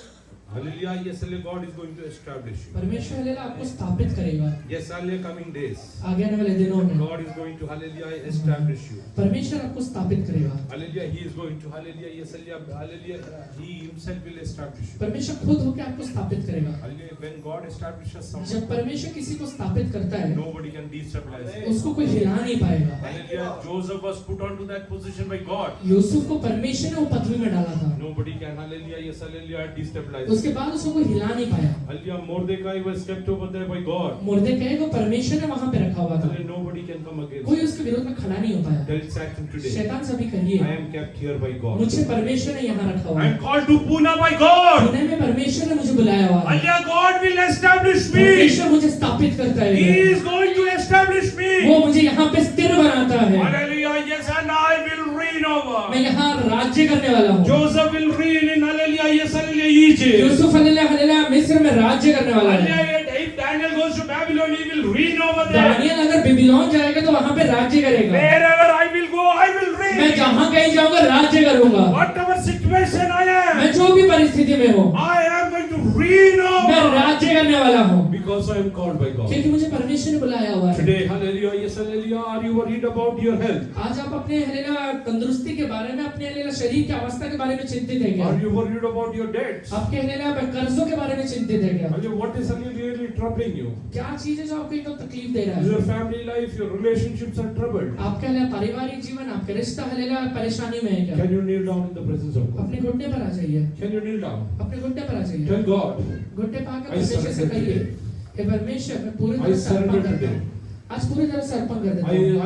Hallelujah, yes, hallelujah, God is going to establish you. परमेश्वर हलेला आपको स्थापित करेगा Yes, hallelujah, coming days. आगे आने वाले दिनों में। God is going to hallelujah, establish you. परमेश्वर आपको स्थापित करेगा। Hallelujah, He is going to hallelujah, yes, hallelujah, He Himself will establish you. परमेश्वर खुद होकर आपको स्थापित करेगा। Hallelujah, when God establishes जब someone, परमेश्वर किसी को स्थापित करता है, nobody can destabilize him. उसको कोई हिला नहीं पाएगा। Hallelujah, Joseph was put onto that position by God. Yusuf को परमेश्वर ने वो पदवी में डाला था, Nobody can hallelujah, yes, hallelujah, destabilize him. उसके बाद उसको कोई हिला नहीं पाया। Hallelujah, Mordecai was kept over there by God. मुर्देकाई को परमेश्वर ने वहां पे रखा हुआ था, Hallelujah, nobody can come against कोई him. उसके विरोध में खड़ा नहीं हो पाया। Tell Satan today, शैतान से भी कहिए, I am kept here by God. मुझे परमेश्वर ने यहाँ रखा हुआ I है। am called to Pune by God. Pune में परमेश्वर ने मुझे बुलाया हुआ है। Hallelujah, God will establish me. परमेश्वर मुझे स्थापित करता He है, is going to establish me. वो मुझे यहाँ पे स्थिर बनाता है। Hallelujah, yes, and I will reign over. मैं यहाँ राज्य करने वाला हूँ। Joseph will reign in hallelujah, yes, hallelujah, Egypt. Yusuf हलेला मिस्र में राज्य करने वाला है। Hallelujah, if Daniel goes to Babylon, he will reign over there. Daniel अगर बेबीलोन जाएगा तो वहाँ पे राज्य करेगा। Wherever I will go, I will मैं reign. जहाँ कहीं जाऊंगा राज्य करूंगा। Whatever situation I am, मैं जो भी परिस्थिति में हूँ, I am going to reign मैं over. राज्य करने वाला हूँ, Because I am called by God. क्योंकि मुझे परमेश्वर ने बुलाया हुआ है। Today, hallelujah, yes, hallelujah, are you worried about your health? आज आप अपने हलेला तंदुरुस्ती के बारे में, अपने हलेला शरीर की अवस्था के बारे में चिंतित है क्या? Are you worried about your debts? आपके हलेला कर्जों के बारे में चिंतित है क्या? Hallelujah, what is really troubling you? क्या चीज है जो आपको एकदम तकलीफ दे रहा Is है? your family life, your relationships are troubled? आपका हलेला पारिवारिक जीवन, आपका रिश्ता हलेला परेशानी में है क्या? Can you kneel down in the presence of God? अपने घुटने पर आ जाइए, Can you kneel down? अपने घुटने पर आ जाइए, Tell God, घुटने पाकर I परमेश्वर से surrender कहिए, today. हे परमेश्वर, मैं पूरी I तरह से अर्पण surrender करता today. हूँ। आज पूरी तरह से अर्पण कर देता I, हूँ।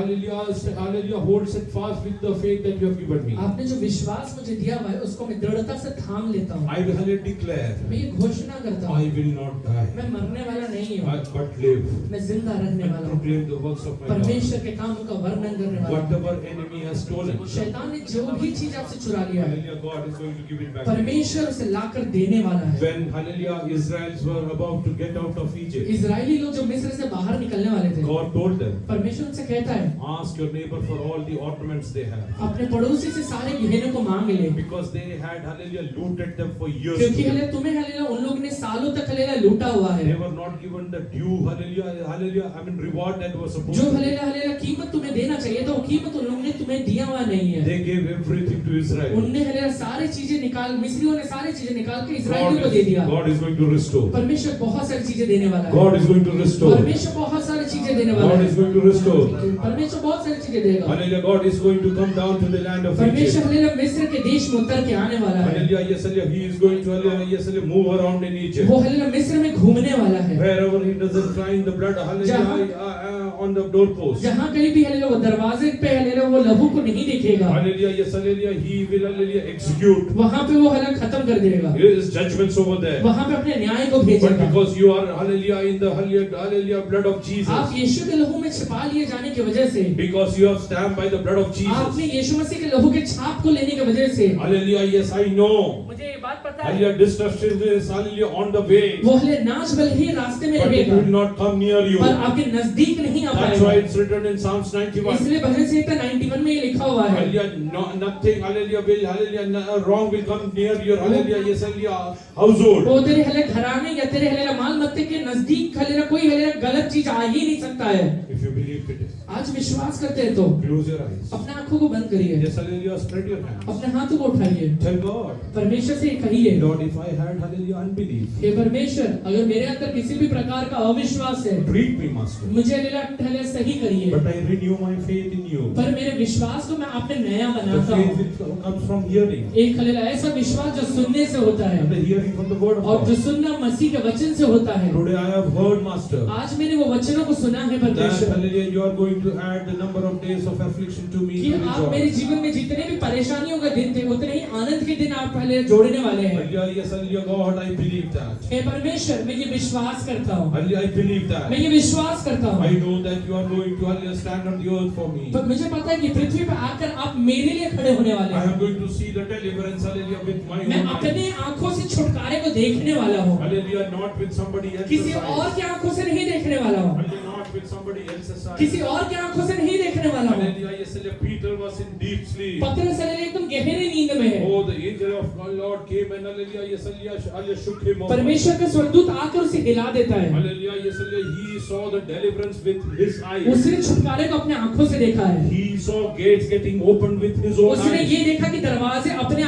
hallelujah, hold set fast with the faith that you have given me. आपने जो विश्वास मुझे दिया हुआ है उसको मैं दृढ़ता से थाम लेता हूँ। I will hallelujah declare, मैं ये घोषणा करता I हूँ, will not die, मैं मरने वाला नहीं हूँ, but live मैं जिंदा रहने and वाला हूँ, proclaim the works of my God. परमेश्वर के कामों का वर्णन करने वाला हूँ। Whatever enemy has stolen, शैतान ने जो भी चीज आपसे चुरा लिया है, hallelujah, God is going to give it back. to you. परमेश्वर उसे लाकर देने वाला है। When hallelujah, Israelites were about to get out of Egypt, Israeli लोग जो मिस्र से बाहर निकलने वाले थे, God told them, परमेश्वर उनसे कहता है, ask your neighbor for all the ornaments they have. अपने पड़ोसी से सारे गहने को मांग ले, Because they had hallelujah looted them for years. क्योंकि हले तुम्हें हलेला उन लोगों ने सालों तक हालेलुया लूटा हुआ They है, were not given the due, hallelujah, hallelujah, I mean reward that was supposed जो to be. हालेलुया हालेलुया कीमत तुम्हें देना चाहिए था, वो कीमत उन लोगों ने तुम्हें दिया हुआ नहीं है। They gave everything to Israel. उनने हालेलुया सारी चीजें निकाल, मिस्रियों ने सारी चीजें निकाल के इस्राएलियों को दे दिया। God is going to restore. परमेश्वर बहुत सारी चीजें देने वाला है। God is going to restore. परमेश्वर बहुत सारी चीजें देने वाला God है। is going to restore. परमेश्वर बहुत सारी चीजें देगा। Hallelujah, God is going to come down to the land of परमेश्वर Egypt. हालेलुया मिस्र के देश में उतर के आने वाला है। Hallelujah, yes, hallelujah, He is going to, hallelujah, yes, hallelujah, move around in Egypt. वो हालेलुया मिस्र में घूमने वाला है। Wherever He doesn't find the blood, hallelujah, on the doorpost. जहाँ कहीं भी हालेलुया वो दरवाजे पे हालेलुया वो लहू को नहीं दिखेगा, Hallelujah, yes, hallelujah, He will, hallelujah, execute वहाँ पे वो हालेलुया खत्म कर देगा, His judgments over there. वहाँ पे अपने न्याय को But भेजेगा। because you are, hallelujah, in the, hallelujah, blood of Jesus, आप यीशु के लहू में छिपा लिए जाने की वजह से, because you have stamped by the blood of Jesus, आपने यीशु मसीह के लहू के छाप को लेने की वजह से, hallelujah, yes, I know, मुझे ये बात पता है, hallelujah, destruction is, hallelujah, on the way, वो हालेलुया नाश बल ही रास्ते में but it रहेगा, will not come near you. पर आपके नजदीक नहीं आ That's why पाएगा। it's written in Psalms 91. इसलिए भजन संहिता 91 में ये लिखा हुआ है, Hallelujah, nothing, hallelujah, will, hallelujah, wrong will come near your, hallelujah, yes, hallelujah, household. वो तेरे हालेलुया घराने या तेरे हालेलुया माल मत्ते के नजदीक हालेलुया कोई हालेलुया गलत चीज आ ही नहीं सकता है। If you believe today, आज विश्वास करते हैं तो close your eyes. अपने आंखों को बंद करिए, Yes, hallelujah, spread your hands. अपने हाथों को उठाइए, Tell God, परमेश्वर से कहिए, Lord, if I had, hallelujah, unbelief, हे परमेश्वर अगर मेरे अंदर किसी भी प्रकार का अविश्वास है, treat me, Master. मुझे हालेलुया सही करिए, But I renew my faith in you. पर मेरे विश्वास को मैं आपने नया The बनाता faith हूँ। which comes from hearing, एक हालेलुया ऐसा विश्वास जो सुनने से होता and the है hearing from the word of और जो God. सुनना मसीह के वचन से होता है। Today I have heard, Master, आज मैंने वो वचनों को सुना है that, परमेश्वर hallelujah, you are going to add the number of days of affliction to me कि to आप मेरे rejoice. जीवन में जितने भी परेशानियों के दिन थे उतने ही आनंद के दिन आप पहले जोड़ने वाले हैं। Hallelujah, yes, hallelujah, God, I believe that. हे परमेश्वर मैं ये विश्वास करता हूँ, Hallelujah, I believe that. मैं ये विश्वास करता I हूँ, know that you are going to, hallelujah, stand on the earth for me. पर मुझे पता है कि पृथ्वी पर आकर आप मेरे लिए खड़े होने वाले I हैं। am going to see the deliverance, hallelujah, with my मैं own eyes. अपने आंखों से छुटकारे को देखने वाला हूँ, Hallelujah, not with somebody else's किसी और eyes. की आंखों से नहीं देखने वाला हूँ, Hallelujah, not with somebody else's eyes. किसी और की आंखों से नहीं देखने वाला हूँ। Hallelujah, yes, hallelujah, Peter was in deep sleep. पतरस हालेलुया एकदम गहरे नींद में है। Oh, the angel of God, Lord came and, hallelujah, yes, hallelujah, shook him over. परमेश्वर का स्वर्गदूत आकर उसे हिला देता है, Hallelujah, yes, hallelujah, he saw the deliverance with his eyes. उसने छुटकारे को अपने आंखों से देखा है, He saw gates getting opened with his own उसने eyes. ये देखा कि दरवाजे अपने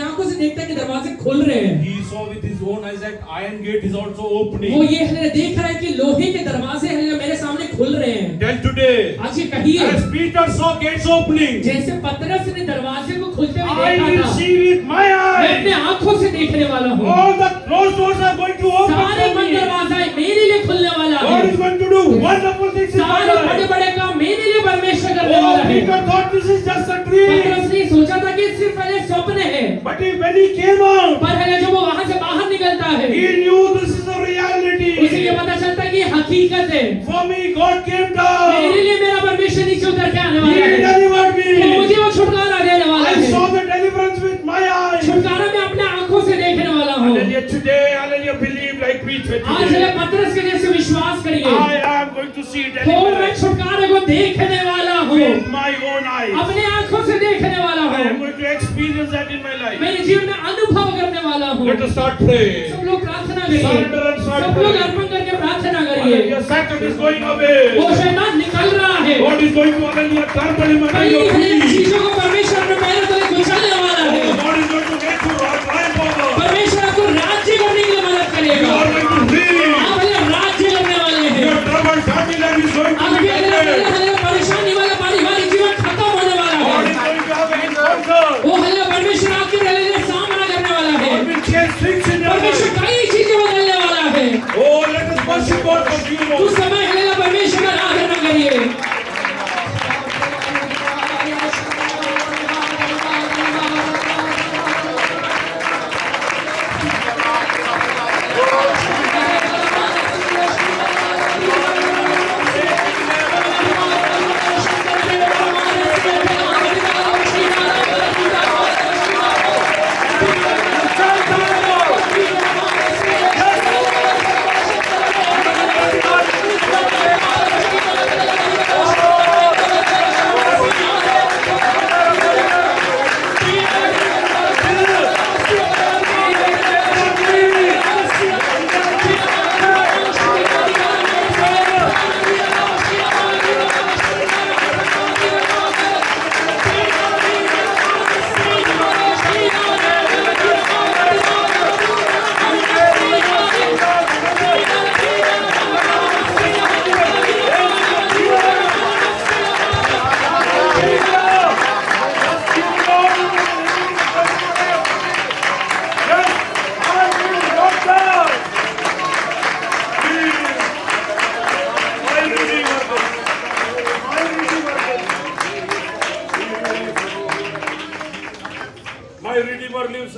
आंखों से देखता है कि दरवाजे खुल रहे हैं। He saw with his own eyes that iron gate is also opening. वो ये हालेलुया देख रहा है कि लोहे के दरवाजे हालेलुया मेरे सामने खुल रहे हैं। Tell today, आज ये कहिए, as Peter saw gates opening, जैसे पतरस ने दरवाजे को खुलते हुए I will देखा था, see with my मैं अपने eyes. आंखों से देखने वाला हूँ। All the closed doors are going to open सारे for बंद me. दरवाजे मेरे लिए खुलने वाला God है। is going to do wonderful things in my सारे बड़े life. बड़े काम मेरे लिए परमेश्वर करने Oh, वाला है। Peter thought this is just a dream. पतरस ने सोचा था कि सिर्फ पहले स्वप्न है, But when he came out, पर है जब वो वहां से बाहर निकलता है, he knew this is the उसे reality. ये पता चलता है कि ये हकीकत है। For me, God came मेरे down. लिए मेरा परमेश्वर नीचे उतर के आने He वाला है, delivered तो me. मुझे वो छुटकारा देने वाला I saw है। the deliverance with my eyes. छुटकारा मैं अपने आंखों से देखने वाला हूँ। Hallelujah. Today, hallelujah, believe like we आज today. है पतरस के जैसे विश्वास करिए, I am going to see तो मैं deliverance छुटकारे को देखने वाला हूँ, with my own eyes. अपने आंखों से देखने वाला I am हूँ, going to experience that in my life. मेरे जीवन में अनुभव करने वाला हूँ। Let us start praying. सब लोग प्रार्थना करिए, Surrender and start सब लोग praying. अर्पण करके प्रार्थना करिए। Hallelujah. Satan is going वो away. शैतान निकल रहा है, God is going to, hallelujah, trample him under कई your हरेक feet. चीजों को परमेश्वर अपने पैरों तले कुचलने वाला Oh, है। God is going to make you triumph over. परमेश्वर आपको राज्य करने के लिए मदद You करेगा। are going to win. आप हले राज्य करने वाले हैं। Your troubled family life is going to आपके be हले ended. परेशानी वाला पारिवारिक जीवन खत्म होने वाला God है। is going to have an encounter. वो हले परमेश्वर आपके हले सामना करने वाला है। God will change things in your परमेश्वर life. कई चीजें बदलने वाला है। Oh, let us worship God for few उस moments. समय हले परमेश्वर का आराधना करिए।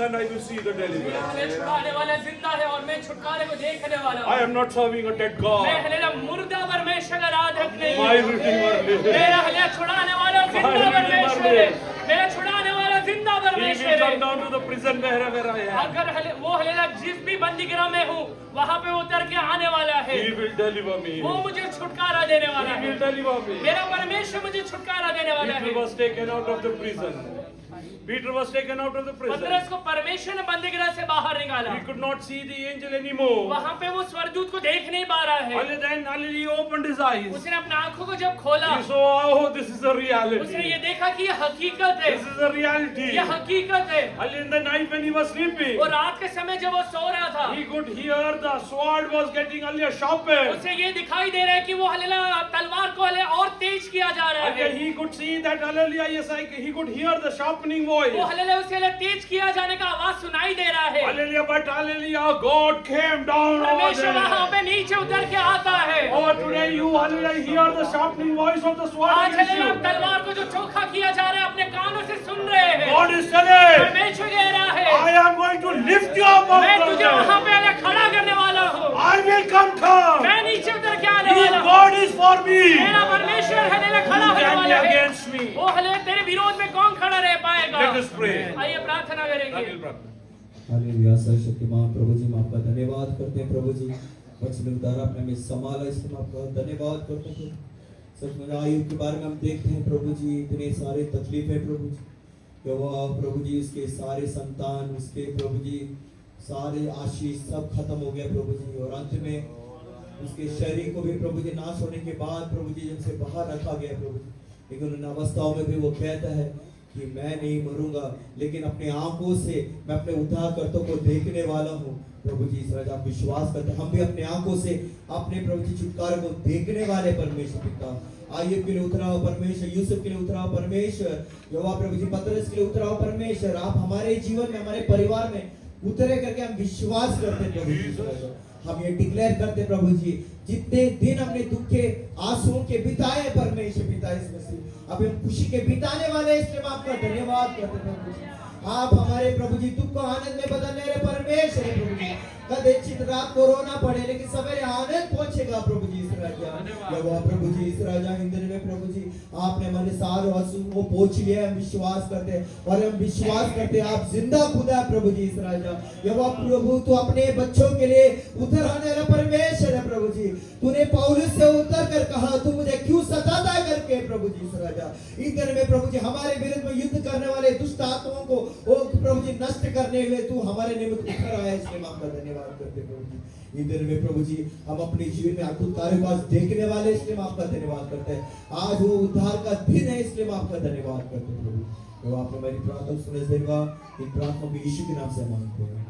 and I will see the deliverance. हले छुड़ाने वाला जिंदा है और मैं छुटकारे को देखने वाला I हूँ। am not serving a dead God. मैं हले मुर्दा परमेश्वर का आराधक नहीं My हूँ। Redeemer lives. मेरा हले छुड़ाने वाला जिंदा परमेश्वर है। मेरा छुड़ाने वाला जिंदा He will परमेश्वर come है। down to the prison wherever I am. अगर वो हलेला जिस भी बंदीगृह में हूँ वहाँ पे उतर के आने वाला है। He will deliver me. वो मुझे छुटकारा देने वाला He है। will deliver me. मेरा परमेश्वर मुझे छुटकारा देने वाला Peter है। was taken out of the prison. Peter was taken out of the prison. पतरस को परमेश्वर ने बंदीगृह से बाहर निकाला। He could not see the angel anymore. वहाँ पे वो स्वर्गदूत को देख नहीं पा रहा है। Only then, only he opened his eyes. उसने अपने आंखों को जब खोला, He saw, oh, this is a उसने reality. ये देखा कि ये हकीकत है। This is a reality. ये हकीकत है। Only in the night when he was sleeping, और रात के समय जब वो सो रहा था, he could hear the sword was getting only sharpened. उसे ये दिखाई दे रहा है कि वो हलेला तलवार को हले और तेज किया जा रहा है। He could see that, hallelujah, yes, he could hear the sharpening voice. वो हलेला उसे हले तेज किया जाने का आवाज सुनाई दे रहा है। Hallelujah, but hallelujah, God came down over परमेश्वर वहाँ there. पे नीचे उतर के आता है। Oh, today you, hallelujah, hear the sharpening voice of the sword आज against हलेला you. तलवार को जो चोखा किया जा रहा है अपने कानों से सुन रहे हैं। God is telling, परमेश्वर कह रहा है, I am going to lift you up मैं out of तुझे वहाँ there. पे हले खड़ा करने वाला हूँ। I will come down. मैं नीचे उतर के आने If वाला हूँ। God is for me, मेरा परमेश्वर हलेला खड़ा who होने can be वाला है। against me? वो हले तेरे विरोध में कौन खड़ा रह पाएगा? Let us pray. आइए प्रार्थना करेंगे। हालेलुया सर्वशक्तिमान प्रभु जी, हम आपका धन्यवाद करते हैं प्रभु जी। वचन द्वारा आपने हमें संभाला, इसलिए हम आपका धन्यवाद करते हैं प्रभु। सच में आयु के बारे में हम देखते हैं प्रभु जी, इतने सारे तकलीफें प्रभु जी, कि वह प्रभु जी उसके सारे संतान, उसके प्रभु जी सारे आशीष सब खत्म हो गया प्रभु जी। और अंत में उसके शरीर को भी प्रभु जी नाश होने के बाद प्रभु जी जब से बाहर रखा गया प्रभु जी, लेकिन उन अवस्थाओं में भी वो कहता है कि मैं नहीं मरूंगा, लेकिन अपने आंखों से मैं अपने उद्धारकर्ता को देखने वाला हूँ प्रभु जी। इस राजा आप विश्वास करते हैं, हम भी अपने आंखों से अपने प्रभु जी छुटकारे को देखने वाले परमेश्वर पिता। आयुब के लिए उतरा हो परमेश्वर, यूसुफ के लिए उतरा हो परमेश्वर, यहोवा प्रभु जी पतरस के लिए उतरा हो परमेश्वर। आप हमारे जीवन में, हमारे परिवार में उतरे करके हम विश्वास करते हैं प्रभु जी। हम ये डिक्लेयर करते प्रभु जी, जितने दिन हमने दुख के आंसुओं के बिताए परमेश्वर पिता इस मसीह, अब हम खुशी के बिताने वाले, इसलिए हम आपका धन्यवाद करते प्रभु जी। आप हमारे प्रभु जी दुख को आनंद में बदलने रहे परमेश्वर है प्रभु जी। कदाचित रात को रोना पड़े, लेकिन सवेरे आनंद पहुंचेगा प्रभु जी। इस राजा यहोवा प्रभु जी, इस राजा इंद्र में प्रभु जी आपने हमारे सारे आंसू को पोंछ लिया। हम विश्वास करते हैं और हम विश्वास करते हैं आप जिंदा खुदा है प्रभु जी। इस राजा यहोवा प्रभु, तू अपने बच्चों के लिए उतर आने वाला परमेश्वर है प्रभु जी। तूने पौलुस से उतर कर कहा, तू मुझे क्यों सताता है करके प्रभु जी। इस राजा इंद्र में प्रभु जी हमारे विरुद्ध में युद्ध करने वाले दुष्ट आत्माओं को ओ प्रभु जी नष्ट करने हुए तू हमारे निमित्त उतर आया, इसलिए हम आपका धन्यवाद करते प्रभु जी। इंद्र में प्रभु जी हम अपने जीवन में अद्भुत कार्य को आज देखने वाले, इसलिए हम आपका धन्यवाद करते हैं। आज वो उद्धार का दिन है, इसलिए हम आपका धन्यवाद करते हैं प्रभु। तो आपने मेरी प्रार्थना सुने, इन प्रार्थना को यीशु के नाम से मांगते हैं।